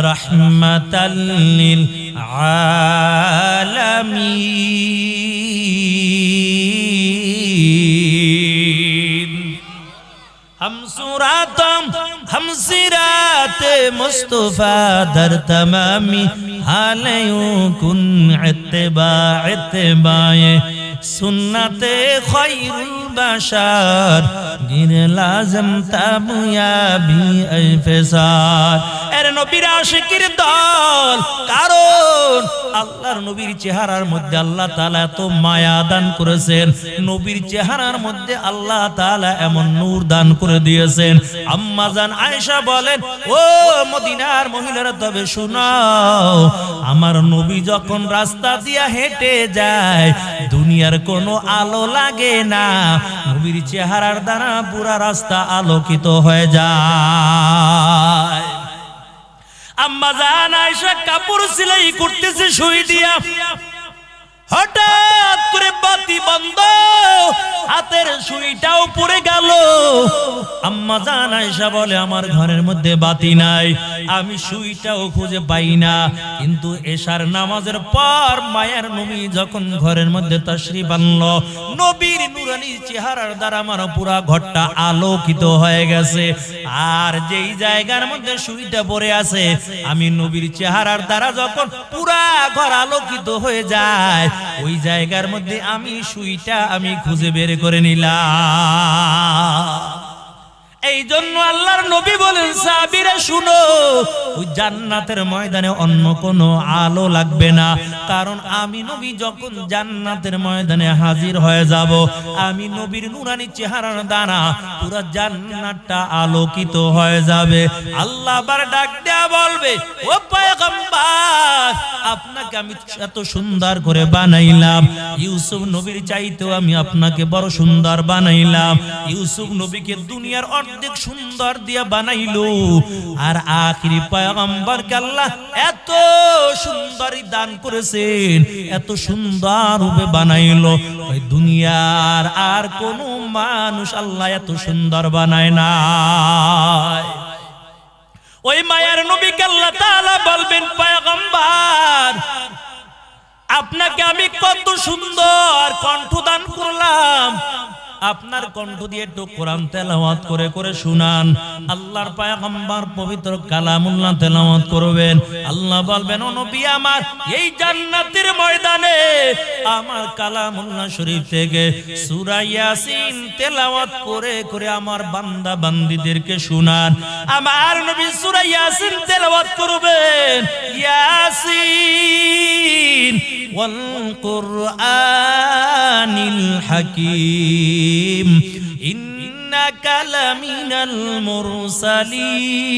[SPEAKER 1] রাহমাতাল লিল আলামিন। हम सिरात मुस्तफा दर तमामी हालयों कुन इत्तिबा इत्तिबाए সুন্নাতে খায়রুল বাশার গিরে লাজম তাবুয়াবি আইফেসার। এর নবীর আশিকির দল, কারণ আল্লাহর নবীর চেহারার মধ্যে আল্লাহ তাআলা এত মায়া দান করেছেন, নবীর চেহারার মধ্যে আল্লাহ তাআলা এমন নূর দান করে দিয়েছেন। আম্মা জান আয়েশা বলেন, ও মদিনার মহিলারা তবে শোনাও, আমার নবী যখন রাস্তা দিয়া হেঁটে যায় দুনিয়ার কোনো আলো লাগে না, নবীর চেহারার দ্বারা পুরা রাস্তা আলোকিত হয়ে যায়। আম্মা জান আয়েশা কাপড় সেলাই করতেছে সুই দিয়া, হঠাৎ করে বাতি বন্ধ, হাতের সুইটাও পড়ে গেল। আম্মা জান আয়েশা বলে, আমার ঘরের মধ্যে বাতি নাই, আমি সুইটাও খুঁজে পাই না। কিন্তু এশার নামাজের পর মায়ের নবী যখন ঘরের মধ্যে তাশরীফ আনলো, নবীর নূরানী চেহারার দ্বারা আমার পুরা ঘরটা আলোকিত হয়ে গেছে। আর যেই জায়গার মধ্যে সুইটা পড়ে আছে, আমি নবীর চেহারার দ্বারা যখন পুরা ঘর আলোকিত হয়ে যায়, ওই জায়গার মধ্যে আমি সুইটা আমি খুঁজে বের করে নিলাম। এই জন্য আল্লাহর নবী বলেন, সাহাবীরা শুনো, ওই জান্নাতের ময়দানে অন্য কোনো আলো লাগবে না, কারণ আমি নবী যখন জান্নাতের ময়দানে হাজির হয়ে যাব, আমি নবীর নূরানী চেহারার দ্বারা পুরো জান্নাতটা আলোকিত হয়ে যাবে। আল্লাহ আবার ডাক দেয়া বলবে, ও পয়গম্বর, আপনাকে আমি এত সুন্দর করে বানাইলাম, ইউসুফ নবীর চাইতেও আমি আপনাকে বড় সুন্দর বানাইলাম। ইউসুফ নবীকে দুনিয়ার অনেক সুন্দর দিয়া বানাইলো, আর আখিরি পয়গম্বরকে আল্লাহ এত সুন্দরী দান করেছেন, এত সুন্দর রূপে বানাইলো, ওই দুনিয়ার আর কোন মানুষ আল্লাহ এত সুন্দর বানায় না। ওই মায়ার নবীকে আল্লাহ তাআলা বলবেন, পয়গম্বর, আপনাকে আমি কত সুন্দর কণ্ঠ দান করলাম, আপনার কণ্ঠ দিয়ে একটু কোরআন তেলাওয়াত করে করে শুনান। আল্লাহর পয়গম্বর পবিত্র কালামুল্লাহ তেলাওয়াত করবেন। আল্লাহ বলবেন, ও নবী আমার, এই জান্নাতের ময়দানে আমার কালামুল্লাহ শরীফ থেকে সূরা ইয়াসিন তেলাওয়াত করে করে আমার বান্দা বান্দীদেরকে শুনান। আমার নবী সূরা ইয়াসিন তেলাওয়াত করবেন, ইয়াসিন ওয়াল কুরআনিল হাকীম ইন্নাকা লামিনাল মুরসালিন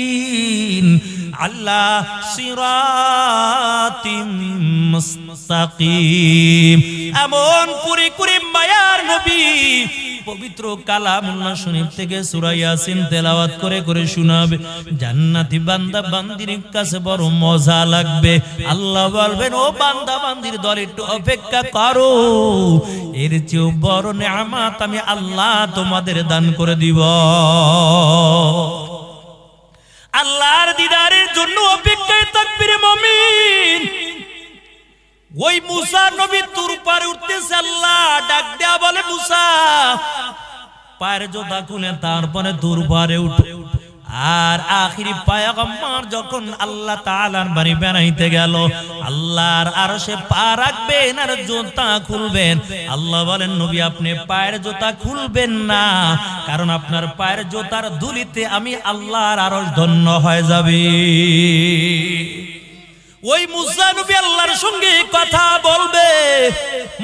[SPEAKER 1] আলা সিরাতিম মুস্তাকিম। এমন কুরি কুরি মায়ার নবী পবিত্র কালামুল্লাহ শরীফ থেকে সূরা ইয়াসিন তেলাওয়াত করে করে শোনাবে। জান্নাতি বান্দা বান্দির কাছে বড় মজা লাগবে। আল্লাহ বলবেন, ও বান্দা বান্দির দল, একটু অপেক্ষা করো, এর চেয়েও বড় নেয়ামত আমি আল্লাহ তোমাদের দান করে দিব। আল্লাহর দিদারের জন্য অপেক্ষায় থাকবি রে মুমিন। ওই মুসা নবী তুর পারে উঠতেছে, আল্লাহ ডাক দেয়া বলে, মুসা পায়ের জোতা খুলে তারপরে তুর পারে উঠে। আর আখিরি পয়গম্বর যখন আল্লাহ তাআলার বাড়ি বেড়াইতে গেল, আল্লাহর আরশে পা রাখবেন আর জুতা খুলবেন। আল্লাহ বলেন, নবী আপনি পায়ের জুতা খুলবেন না, কারণ আপনার পায়ের জুতার ধুলিতে আমি আল্লাহর আরশ ধন্য হয়ে যাবে। ওই মুসা নবী আল্লাহর সঙ্গে কথা বলবে।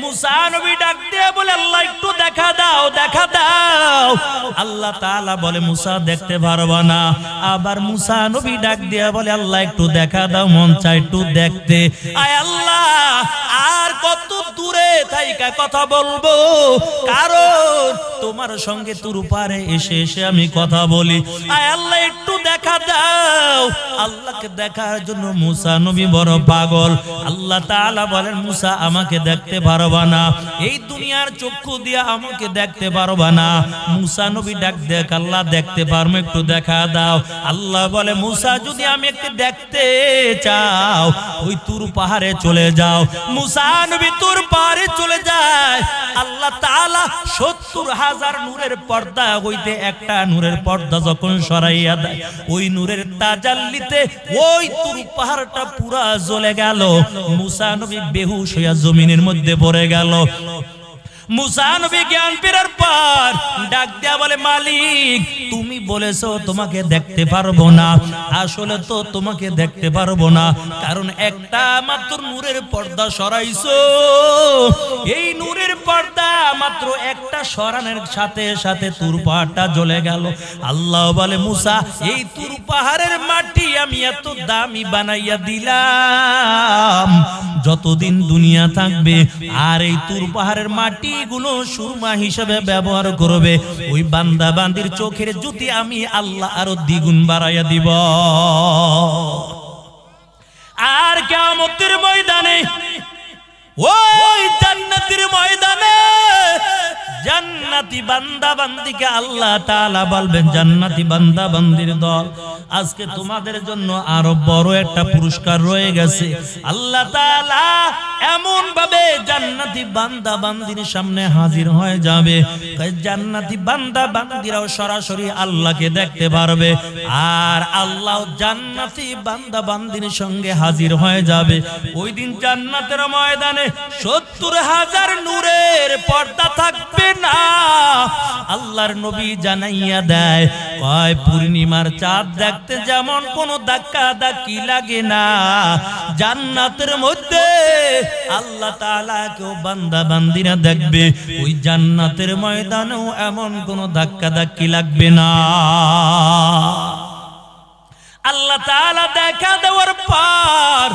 [SPEAKER 1] মুসা নবী ডাক দিয়ে বলে, আল্লাহ একটু দেখা দাও, দেখা দাও। আল্লাহ তাআলা বলে, মুসা দেখতে পারবা না। আবার মুসা নবী ডাক দিয়ে বলে, আল্লাহ একটু দেখা দাও, মন চাই একটু দেখতে। আয় আল্লাহ, আর কত দূরে থাইকা কথা বলবো, কারণ তোমার সঙ্গে তুর পারে এসে এসে আমি কথা বলি। আয় আল্লাহ একটু দেখা দাও। আল্লাহকে দেখার জন্য মুসা নবী বড় পাগল। আল্লাহ তাআলা বলেন, মুসা আমাকে দেখতে পারবা না, এই দুনিয়ার চক্ষু দিয়ে আমাকে দেখতে পারবা না। মুসা নবী ডাক দেখ, আল্লাহ দেখতে পারবো, একটু দেখা দাও। আল্লাহ বলে, মুসা যদি আমি একটু দেখতে চাও, ওই তুর পাহাড়ে চলে যাও। মুসা নবী তুর পাহাড়ে চলে যায়। আল্লাহ তাআলা ৭০,০০০ নূরের পর্দা হইতে একটা নূরের পর্দা যখন সরাইয়া দেয়, ওই নূরের তাজাল্লিতে ওই তুর পাহাড়টা পুরা জ্বলে গেল। মুসা নবী বেহুশ হইয়া জমিনের মধ্যে পড়ে গেল। মুসা নবী জ্ঞান ফেরার পর ডাক দেয়া বলে, মালিক তুমি বলেছো তোমাকে দেখতে পারবো না, আসলে তো তোমাকে দেখতে পারবো না, কারণ একটা মাত্র নূরের পর্দা সরাইছো। এই নূরের পর্দা মাত্র একটা সরানোর সাথে সাথে তুর পাহাড়টা জ্বলে গেল। আল্লাহ বলে, মুসা এই তুর পাহাড়ের মাটি আমি এত দামি বানাইয়া দিলাম, যতদিন দুনিয়া থাকবে আর এই তুর পাহাড়ের মাটি গুলো সুরমা হিসেবে ব্যবহার করবে, ওই বান্দা বান্দির চোখের জ্যোতি আমি আল্লাহ আরো দ্বিগুণ বাড়াইয়া দিব। আর কিয়ামতের ময়দানে, ওই জান্নাতের ময়দানে জান্নাতি বান্দা বান্দিকে আল্লাহ তাআলা বলবেন, জান্নাতি বান্দা বান্দির দল, আজকে তোমাদের জন্য আরো বড় একটা পুরস্কার রয়ে গেছে। আল্লাহ তাআলা এমন ভাবে জান্নাতি বান্দা বান্দির সামনে হাজির হয়ে যাবে, জান্নাতি বান্দা বান্দিরাও সরাসরি আল্লাহকে দেখতে পারবে, আর আল্লাহ জান্নাতি বান্দা বান্দির সঙ্গে হাজির হয়ে যাবে। ওই দিন জান্নাতের ময়দানে ৭০,০০০ নূরের পর্দা থাকবে না। আল্লাহর নবী জানাইয়া দেয়, কয় পূর্ণিমার চাঁদ দেখতে যেমন কোনো ধাক্কা ধাক্কি লাগে না, জান্নাতের মধ্যে আল্লাহ তাআলা কেউ বান্দা বান্দিরা দেখবে, ওই জান্নাতের ময়দানেও এমন কোনো ধাক্কা ধাক্কি লাগবে না। আল্লাহ তাআলা দেখা দেওয়ার পর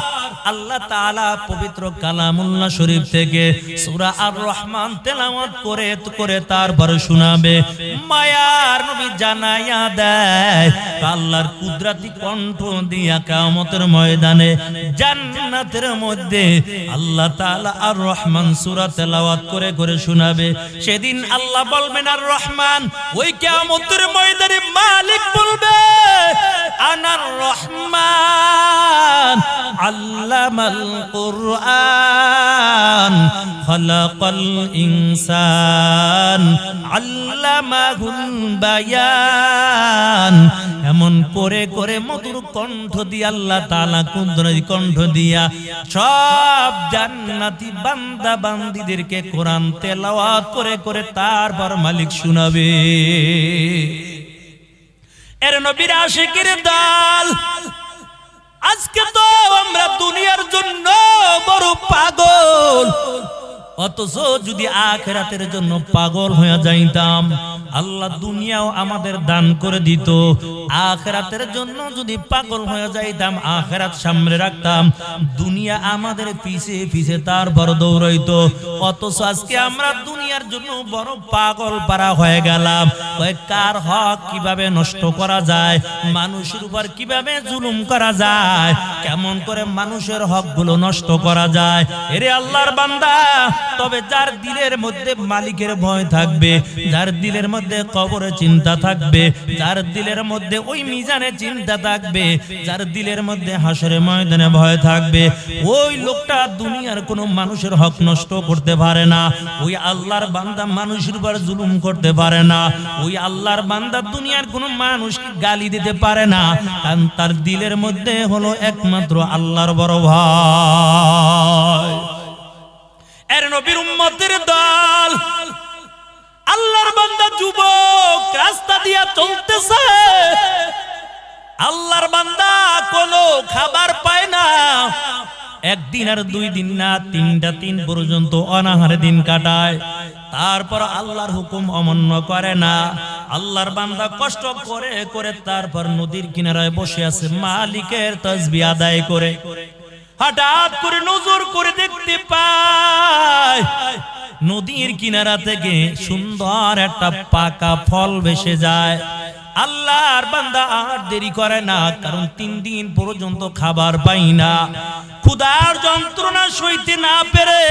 [SPEAKER 1] আল্লাহ তাআলা পবিত্র কালামুল্লাহ শরীফ থেকে সূরা আর রহমান তেলাওয়াত করে করে তারপর শোনাবে। মায়ার নবী জানাইয়া দেয়, আল্লাহর কুদরতি কণ্ঠ দিয়া কিয়ামতের ময়দানে জান্নাতের মধ্যে আল্লাহ তাআলা আর রহমান সূরা তেলাওয়াত করে করে শোনাবে। সেদিন আল্লাহ বলবেন আর রহমান, ওই কিয়ামতের ময়দানে মালিক বলবে, আনার রহমান আল্লামাল কুরআন খালাকাল ইনসান আল্লামাহুল বায়ান। এমন করে করে মধুর কণ্ঠ দিয়ে আল্লাহ তাআলা কুদরতি কণ্ঠ দিয়া সব জান্নাতি বান্দা বান্দীদেরকে কোরআন তেলাওয়াত করে করে তারপর মালিক শোনাবে। এর নবীর আশিকের দল, আজকে তো আমরা দুনিয়ার জন্য বড় পাগল, অথচ যদি আখিরাতের জন্য পাগল হয়ে যাইতাম, আল্লাহ দুনিয়াও আমাদের দান করে দিত। আখিরাতের জন্য যদি পাগল হয়ে যাইতাম, আখিরাত সামনে রাখতাম, দুনিয়া আমাদের পিছে পিছে তারপর দৌড়াইতো। অথচ আজকে আমরা দুনিয়ার জন্য বড় পাগল পারা হয়ে গেলাম। কার হক কিভাবে নষ্ট করা যায়, মানুষের উপর কিভাবে জুলুম করা যায়, কেমন করে মানুষের হকগুলো নষ্ট করা যায়। এরে আল্লাহর বান্দা, তবে যার দিলের মধ্যে মালিকের ভয় থাকবে, যার দিলের মধ্যে কবরের চিন্তা থাকবে, যার দিলের মধ্যে ওই মিজানে চিন্তা থাকবে, যার দিলের মধ্যে হাসরের ময়দানে ভয় থাকবে, ওই লোকটা দুনিয়ার কোনো মানুষের হক নষ্ট করতে পারে না। ওই আল্লাহর বান্দা মানুষের উপর জুলুম করতে পারে না। ওই আল্লাহর বান্দা দুনিয়ার কোনো মানুষকে গালি দিতে পারে না, কারণ তার দিলের মধ্যে হলো একমাত্র আল্লাহর বড় ভয়। এর নবীর উম্মতের দল, আল্লাহর বান্দা যুবক রাস্তা দিয়া চলতেছে, আল্লাহর বান্দা কোনো খাবার পায় না, একদিন আর 2 দিন না, 3টা দিন পর্যন্ত অনাহারে দিন কাটায়, তারপর আল্লাহর হুকুম অমান্য করে না। আল্লাহর বান্দা কষ্ট করে করে তারপর নদীর কিনারায় বসে আছে মালিকের তাসবিহ আদায় করে। হঠাৎ করে নজর করে দেখতে পায় নদীর কিনারা থেকে সুন্দর একটা পাকা ফল ভেসে যায়। আল্লাহর বান্দা আর দেরি করে না, কারণ 3 দিন পর্যন্ত খাবার পাই না। ক্ষুধার যন্ত্রণা সইতে না পেরে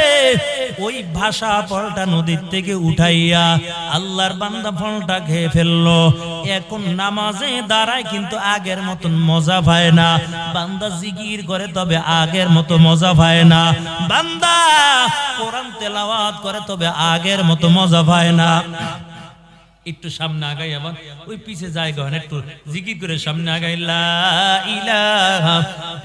[SPEAKER 1] ওই ভাষা ফলটা নদীর থেকে উঠাইয়া আল্লাহর বান্দা ফলটা খেয়ে ফেললো। এখন নামাজে দাঁড়ায় কিন্তু আগের মতন মজা পায় না। বান্দা জিকির করে তবে আগের মতো মজা পায় না। বান্দা কোরআন তেলাওয়াত করে তবে আগের মতো মজা পায় না। একটু সামনে আগাই, আবার ওই পিছে জায়গা হয় না, একটু জিকির করে সামনে আগাই, লা ইলাহা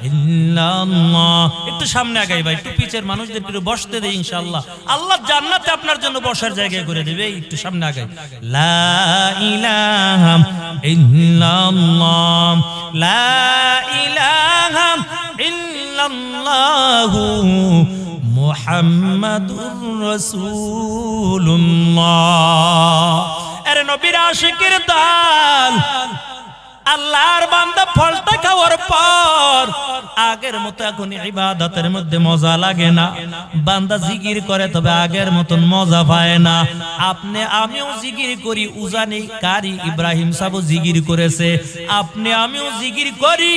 [SPEAKER 1] ইল্লাল্লাহ। একটু সামনে আগাই ভাই, একটু পিছের মানুষদের একটু বসতে দেই, ইনশাআল্লাহ আল্লাহ জান্নাতে আপনার জন্য বসার জায়গা করে দেবে। একটু সামনে আগাই, লা ইলাহা ইল্লাল্লাহ, লা ইলাহা ইল্লাল্লাহু মুহাম্মাদুর রাসূলুল্লাহ। আরে নবীর আশিকের দল, আল্লাহর বান্দা ফলটা খাওয়ার পর আগের মতো এখন ইবাদতের মধ্যে মজা লাগে না। বান্দা জিকির করে তবে আগের মতন মজা পায় না। আপনি আমিও জিকির করি, উজানি কারি ইব্রাহিম সাহেব জিকির করেছে, আপনি আমিও জিকির করি।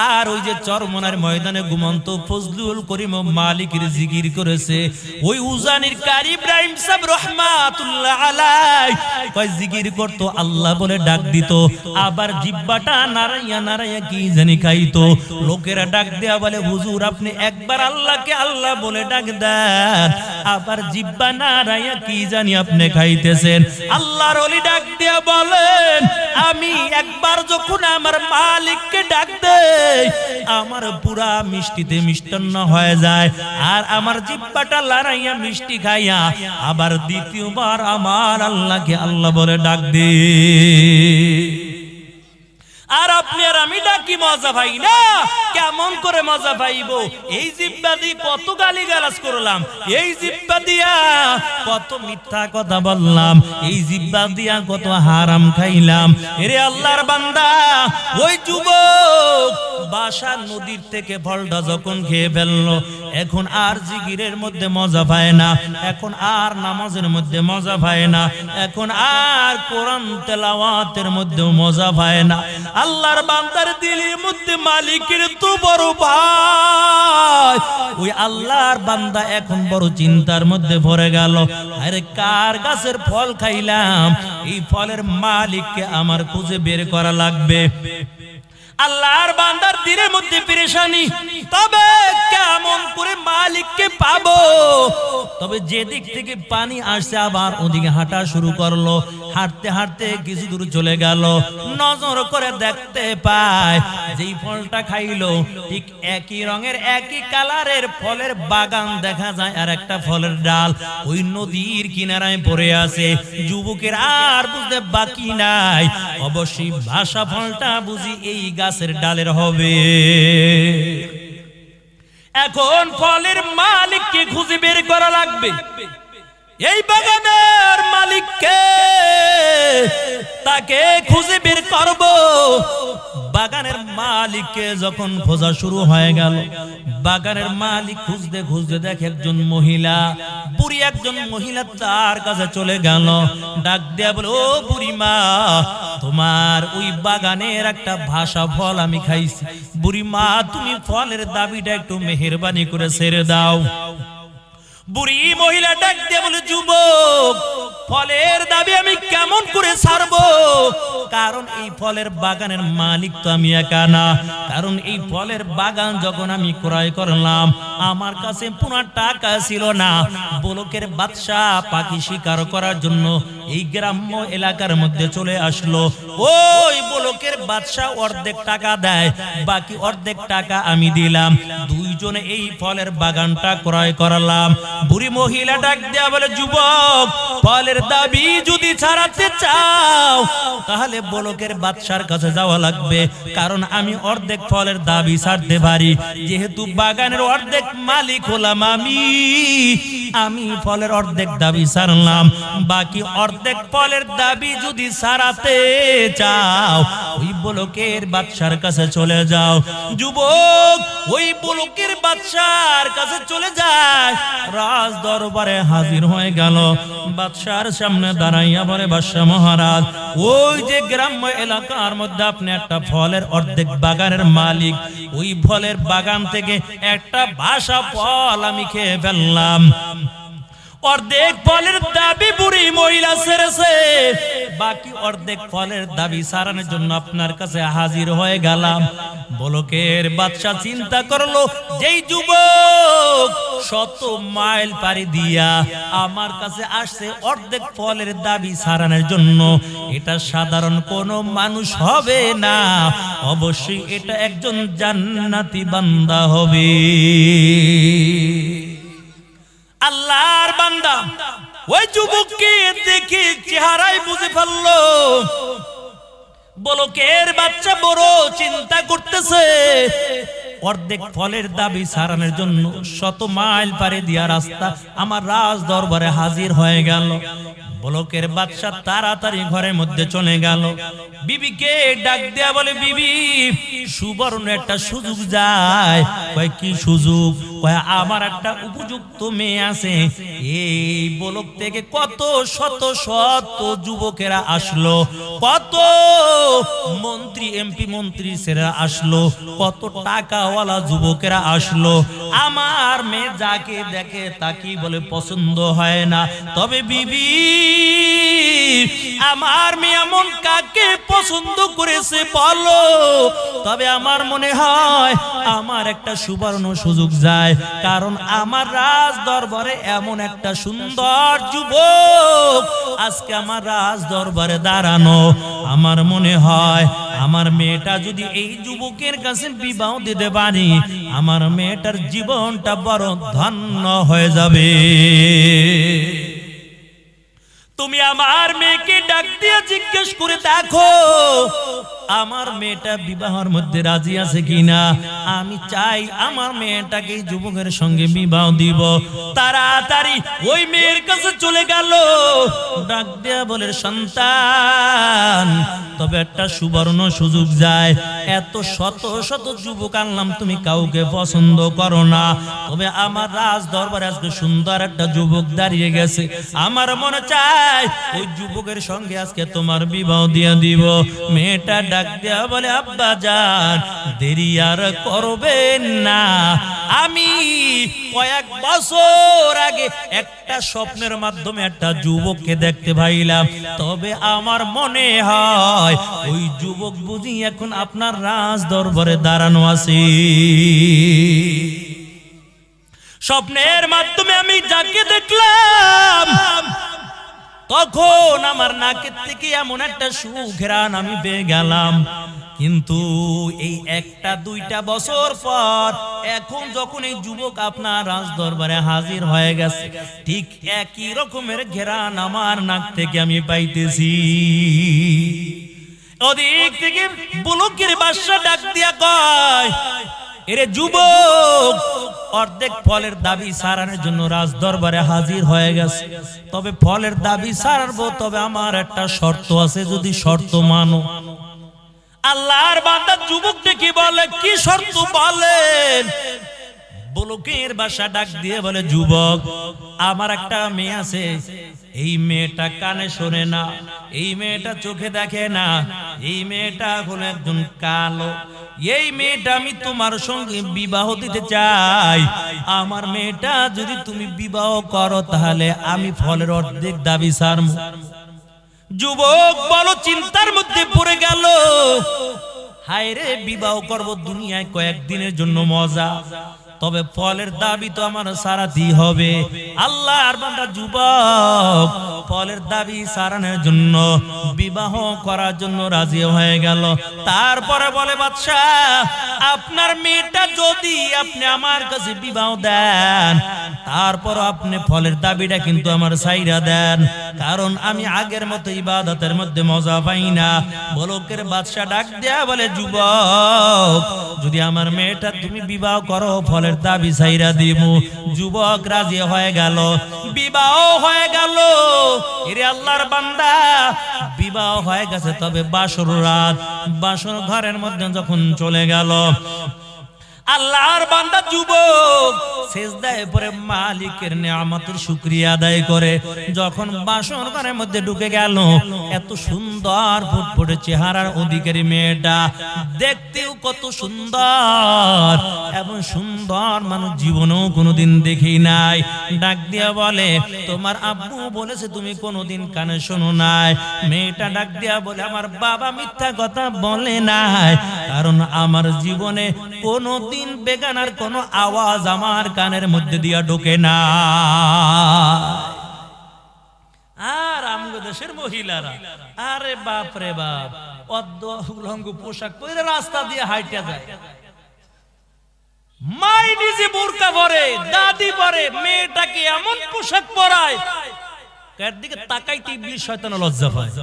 [SPEAKER 1] আর ওই যে চরমনার ময়দানে ঘুমন্ত ফজলুল করিম মালিকের জিকির করেছে, ওই উজানির কারি ইব্রাহিম সাহেব রহমাতুল্লাহ আলাইহি কয় জিকির করতো, আল্লাহ বলে ডাক দিত, আবার জিব্বাটা নারাইয়া নারাইয়া কি জানি খাইতো। লোকেরা ডাক দেয়া বলে, হুজুর আপনি একবার আল্লাহকে আল্লাহ বলে ডাক দেন, আবার জিব্বা নারাইয়া কি জানি আপনি খাইতেছেন। আল্লাহর ওলি ডাক দেয়া বলেন, আমি একবার যখন আমার মালিককে ডাক দেই, আমার পুরা মিষ্টিতে মিষ্টান্ন হয়ে যায়, আর আমার জিব্বাটা লড়াইয়া মিষ্টি খাইয়া আবার দ্বিতীয়বার আমার আল্লাহকে আল্লাহ বলে ডাক দেই। আর আপনি আর আমি ডাকি মজা পাই না, কেমন করে মজা পাইবো? এই জিব্বা দিয়ে কত গালিগালাজ করলাম, এই জিব্বা দিয়া কত মিথ্যা কথা বললাম, এই জিব্বা দিয়া কত হারাম খাইলাম। এরে আল্লাহর বান্দা, ওই যুবক বাসা নদীর থেকে ফলটা যখন খেয়ে ফেললো, এখন আর জিকিরের মধ্যে মজা পায় না, এখন আর নামাজের মধ্যে মজা পায় না, এখন আর কোরআন তেলাওয়াতের মধ্যেও মজা পায় না। আল্লাহর বান্দার দিলের মধ্যে মালিকের তো বড় ভয়, ওই আল্লাহর বান্দা এখন বড় চিন্তার মধ্যে পড়ে গেল, আরে কার গাছের ফল খাইলাম, এই ফলের মালিককে আমার খুঁজে বের করা লাগবে। আল্লাহর বান্দার দিলের মধ্যে পেরেশানি, তবে কেমন করে মালিককে পাবো? তবে যে দিক থেকে পানি আসছে আবার ওদিকে হাঁটা শুরু করলো, হাঁটতে হাঁটতে কিছু দূর চলে গেল, নজর করে দেখতে পায় যেই ফলটা খাইলো ঠিক একই রঙের একই কালারের ফলের বাগান দেখা যায়, আর একটা ফলের ডাল ওই নদীর কিনারায় পড়ে আছে। যুবকের আর বুঝতে বাকি নাই, অবশ্যই ভাষা ফলটা বুঝি এই গাছের ডালের হবে। এখন ফলের মালিককে খুঁজে বের করা লাগবে। এই বাগানের মালিককে, তাকে খুঁজে বের করব। বাগানের মালিককে যখন খোঁজা শুরু হয়ে গেল, বাগানের মালিক খুঁজতে খুঁজতে দেখে একজন মহিলা, বুড়ি একজন মহিলা তার কাছে চলে গেল, ডাক দেয়া বলে, ও বুড়ি মা, তোমার ওই বাগানের একটা ভাষা ফল আমি খাইছি, বুড়ি মা তুমি ফলের দাবিটা একটু মেহেরবানি করে ছেড়ে দাও। বুড়ি মহিলা ডাক দিয়ে বলে, যুবক ফলের দাবি আমি কেমন করে ছাড়বো? কারণ এই ফলের বাগানের মালিক তো আমি একা না, কারণ এই ফলের বাগান যখন আমি ক্রয় করলাম আমার কাছে পুরো টাকা ছিল না। বলকের বাদশা পাখি শিকার করার জন্য এই গ্রাম্য এলাকার মধ্যে চলে আসলো, ওই বলকের বাদশা অর্ধেক টাকা দেয়, বাকি অর্ধেক টাকা আমি দিলাম, দুইজনে এই ফলের বাগানটা ক্রয় করলাম। বুড়ি মহিলা ডাক দেয়া বলে, যুবক ফলের দাবি যদি ছাড়াতে চাও তাহলে বলকের বাদশার কাছে যাওয়া লাগবে, কারণ আমি অর্ধেক ফলের দাবি ছাড়তে পারি, যেহেতু বাগানের অর্ধেক মালিক হলাম আমি ফলের অর্ধেক দাবি ছাড়লাম, বাকি অর্ধেক ফলের দাবি যদি ছাড়াতে চাও ওই বলকের বাদশার কাছে চলে যাও। যুবক ওই বলকের বাদশার কাছে চলে যায়, রাজ দরবারে হাজির হয়ে গেল, বাদশার সামনে দাঁড়াইয়া বলে, বাদশা মহারাজ, ওই যে গ্রাম্য এলাকার মধ্যে আপনি একটা ফলের অর্ধেক বাগানের মালিক, ওই ফলের বাগান থেকে একটা ভাষা ফল আমি খেয়ে ফেললাম, অর্ধেক ফলের দাবি বুড়ি মহিলা ছেড়েছে, বাকি অর্ধেক ফলের দাবি সারানোর জন্য আপনার কাছে হাজির হয়ে গেলাম। বলকের বাদশা চিন্তা করলো, যেই যুবক 100 মাইল পাড়ি দিয়া আমার কাছে আসছে অর্ধেক ফলের দাবি সারানোর জন্য, এটা সাধারণ কোনো মানুষ হবে না, অবশ্যই এটা একজন জান্নাতি বান্দা হবে। আল্লাহর বান্দা ওই যুবককে দেখে চেহারায় বুঝে ফেললো। বলকের বাচ্চা বড় চিন্তা করতেছে, অর্ধেক ফলের দাবি সারানোর জন্য 100 মাইল পাড়ি দিয়া রাস্তা আমার রাজ দরবারে হাজির হয়ে গেল। বলকের বাদশা তাড়াতাড়ি ঘরের মধ্যে চলে গেল। বিবিকে ডাক দেয়া বলে, বিবি সুবর্ণ একটা সুযোগ যায়। কয় কি সুযোগ? কয় আমার একটা উপযুক্ত মেয়ে আছে। এই বলক থেকে কত শত শত যুবকেরা আসলো, কত মন্ত্রী এমপি মন্ত্রী সেরা আসলো, কত টাকাওয়ালা যুবকেরা আসলো। আমার মেয়ে যাকে দেখে তাকে বলে পছন্দ হয় না। তবে বিবি আমার মেয়ে এমন কাকে পছন্দ করেছে বলো? তবে আমার মনে হয় আমার একটা সুবর্ণ সুযোগ যায়, কারণ আমার রাজ দরবারে এমন একটা সুন্দর যুবক আজকে আমার রাজ দরবারে দাঁড়ানো। আমার মনে হয় আমার মেয়েটা যদি এই যুবকের কাছে বিবাহ দিতে পারি, আমার মেয়েটার জীবনটা বড় ধন্য হয়ে যাবে। তুমি আমার মেয়েকে ডাক দিয়ে জিজ্ঞেস করে দেখো আমার মেয়েটা বিবাহের মধ্যে রাজি আছে কিনা। আমি চাই আমার মেয়েটাকে যুবকের সঙ্গে বিবাহ দিব। তাড়াতাড়ি ওই মেয়ের কাছে চলে গেল, ডাক দিয়া বলে, সন্তান তবে একটা সুবর্ণ সুযোগ যায়। এত শত শত যুবক আনলাম, তুমি কাউকে পছন্দ করো না, তবে আমার রাজ দরবারে আজকে সুন্দর একটা যুবক দাঁড়িয়ে গেছে। আমার মনে চায় ওই যুবকের সঙ্গে আজকে তোমার বিবাহ দিয়ে দিব। মেয়েটা ডাক দেয়া বলে, আব্বা জান দেরি আর করবেন না। আমি কয়েক বছর আগে একটা স্বপ্নের মাধ্যমে একটা যুবককে দেখতে পাইলাম, তবে আমার মনে হয় ওই যুবক বুঝি এখন আপনার রাজ দরবারে দাঁড়ানো আছে। স্বপ্নের মাধ্যমে আমি যাকে দেখলাম, তখন আমার নাকের থেকে এমন একটা সুঘ্রাণ আমি পেয়ে গেলাম। কিন্তু এই একটা দুইটা বছর পর এখন যখন এই যুবক আপনার রাজ দরবারে হাজির হয়ে গেছে, ঠিক একই রকমের ঘেরান আমার নাক থেকে আমি পাইতেছি। ওদিক থেকে বুলকের বাদশা ডাক দিয়া কয়, এরে যুবক, অর্ধেক ফলের দাবি সারানোর জন্য রাজ দরবারে হাজির হয়ে গেছে, তবে ফলের দাবি সারাবো, তবে আমার একটা শর্ত আছে, যদি শর্ত মানো। আল্লাহর বান্দা যুবকটা কি বলে, কি শর্ত বলেন? বুলকের বাদশা ডাক দিয়ে বলে, যুবক আমার একটা মেয়ে আছে, এই মেয়েটা কানে শোনে না, এই মেয়েটা চোখে দেখে না, এই মেয়েটা হলো একজন কালো। এই মেয়েটা আমি তোমার সঙ্গে বিবাহ দিতে চাই। আমার মেয়েটা যদি তুমি বিবাহ করো তাহলে আমি ফলের অর্ধেক দাবি ছাড়ব। যুবক বলো চিন্তার মধ্যে পড়ে গেল, হায় রে, বিবাহ করব দুনিয়ায় কয়েকদিনের জন্য মজা, তবে ফলের দাবি তো আমার সারাতেই হবে। আল্লাহর বান্দা যুবক ফলের দাবি সারানোর জন্য বিবাহ করার জন্য রাজি হয়ে গেল। তারপরে বলে, বাদশাহ আপনার মেয়েটা যদি আপনি আমার কাছে বিবাহ দেন, তারপর আপনি ফলের দাবিটা কিন্তু আমার সাইরা দেন, কারণ আমি আগের মতো ইবাদতের মধ্যে মজা পাই না। বলকের বাদশাহ ডাক দেয়া বলে, যুবক যদি আমার মেয়েটা তুমি বিবাহ করো, ফলের দাবি সাইরা দিব। যুবক রাজি হয়ে গেল, বিবাহ হয়ে গেল। এরে আল্লাহর বান্দা, বিবাহ হয়ে গেছে, তবে বাসর রাত, বাসর ঘরের মধ্যে যখন চলে গেল, আল্লাহর বান্দা যুবক সিজদায় পড়ে মালিকের নিয়ামতের শুকরিয়া আদায় করে যখন বাসর ঘরের মধ্যে ঢুকে গেল, এত সুন্দর ফুটফুটে চেহারার অধিকারী মেয়েটা, দেখতেও কত সুন্দর, এবং সুন্দর মানুষ জীবনেও কোনোদিন দেখি নাই। ডাক দিয়া বলে, তোমার আব্বু বলেছে তুমি কোনোদিন কানে শোনো নাই। মেয়েটা ডাক দিয়া বলে, আমার বাবা মিথ্যা কথা বলে নাই, কারণ আমার জীবনে কোনোদিন বেগানার কোনো আওয়াজ আমার কানের মধ্যে দিয়া ঢোকে না। আর আমগো দেশের মহিলারা, আরে বাপ রে বাপ, অদ্দ উলঙ্গ পোশাক পরে রাস্তা দিয়ে হাইটা যায়। মাই নিজে বোরকা পরে, দাদি পরে, মেয়েটাকে এমন পোশাক পরায়, কার দিকে তাকাইতে ইবলিস শয়তান লজ্জা পায়।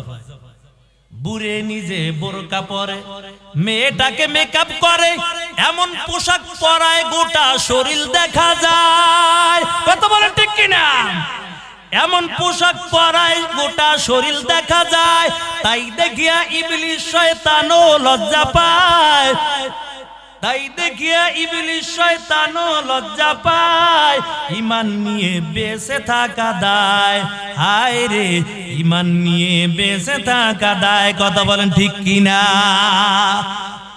[SPEAKER 1] বুড়ে নিজে বোরকা পরে, মেয়েটাকে মেকআপ করে, এমন পোশাক পরায় গোটা শরীর দেখা যায়। কত বলেন ঠিক কিনা? এমন পোশাক পরায় গোটা শরীর দেখা যায়, তাই দেখিয়া ইবলিস শয়তানও লজ্জা পায়, তাই দেখিয়া ইবলিস শয়তানও লজ্জা পায়। ঈমান নিয়ে বেঁচে থাকা দায়, হায় রে ঈমান নিয়ে বেঁচে থাকা দায়। কথা বলেন ঠিক কিনা?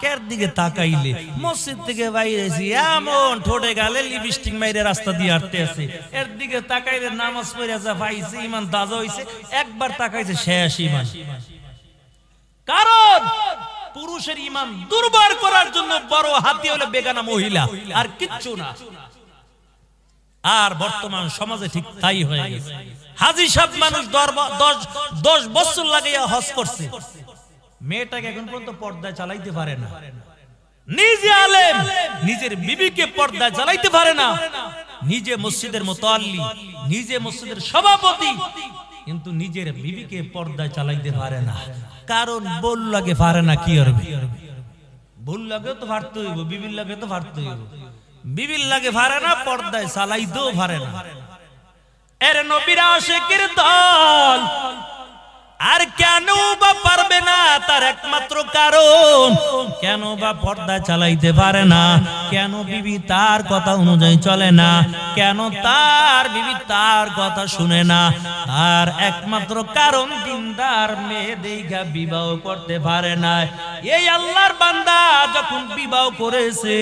[SPEAKER 1] কের দিকে তাকাইলে মসজিদ থেকে বাইরেছি, এমন ঠোঁটে গালে লিপস্টিক মাইরে রাস্তা দিয়ে হাঁটতে আছে, এর দিকে তাকাইলে নামাজ পড়ে যা পাইছে, ঈমান তাজা হইছে, একবার তাকাইছে শেষ ঈমান। কারণ পুরুষের ঈমান দুর্বল করার জন্য বড় হাতি হলো বেগানা মহিলা, আর কিচ্ছু না। আর বর্তমান সমাজে ঠিক তাই হয়ে গেছে। হাজী সাহেব মানুষ 10 বছর লাগিয়ে হজ করছে, মেয়েটাকে এখন পর্যন্ত পর্দায় চালাইতে পারে না। নিজে আলেম, নিজের বিবিকে পর্দায় চালাইতে পারে না। নিজে মসজিদের মুতাল্লি, নিজে মসজিদের সভাপতি, কিন্তু নিজের বিবিকে পর্দায় চালাইতে পারে না। কারণ বল লাগে পারে না, কি করবে? বল লাগে তো পারতে হইব, বিবির লাগে তো পারতে হইব। বিবির লাগে পারে না, পর্দায় চালাইতেও পারে না। এর নবীর আশিকের দল, আর কেন বা পারবে না? তার একমাত্র কারণ, কেন বা পর্দা চালাইতে পারে না? কেন বিবি তার কথা অনুযায়ী চলে না? কেন তার বিবি তার কথা শুনে না? তার একমাত্র কারণ, দিনদার মেয়ে দেখা বিবাহ করতে পারে না। এই আল্লাহর বান্দা যখন বিবাহ করেছে,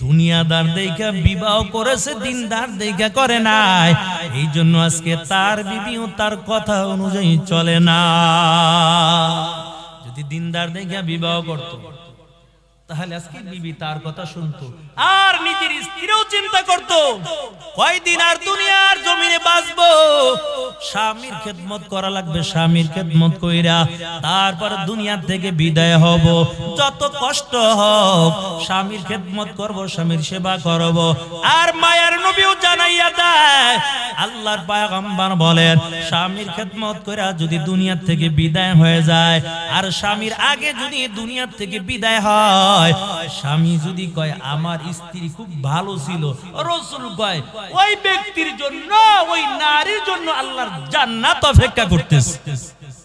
[SPEAKER 1] দুনিয়াদার দেখা বিবাহ করেছে, দিনদার দেখা করে নাই। এই জন্য আজকে তার বিবিও তার কথা অনুযায়ী চলে না। যদি দিনদার দেখা বিবাহ করত, তাহলে আজকে বিবি তার কথা শুনতো, আর নিজের স্ত্রীও চিন্তা করত কয়দিন আর দুনিয়ার জমিনে বাঁচবো। স্বামীর খেদমত করা লাগবে, স্বামীর খেদমত কইরা তারপর দুনিয়া থেকে বিদায় হব। যত কষ্ট হোক স্বামীর খেদমত করব, স্বামীর সেবা করব। আর মায়ার নবীও জানাইয়া দেয়, আল্লাহর পয়গম্বর বলেন, স্বামীর খেদমত কইরা যদি দুনিয়া থেকে বিদায় হয়ে যায়, আর স্বামীর আগে যদি দুনিয়া থেকে বিদায় হয়, স্বামী যদি কয় আমার স্ত্রী খুব ভালো ছিল, রাসূল কয় ওই ব্যক্তির জন্য, ওই নারীর জন্য আল্লাহর জান্নাত অপেক্ষা করতেছে।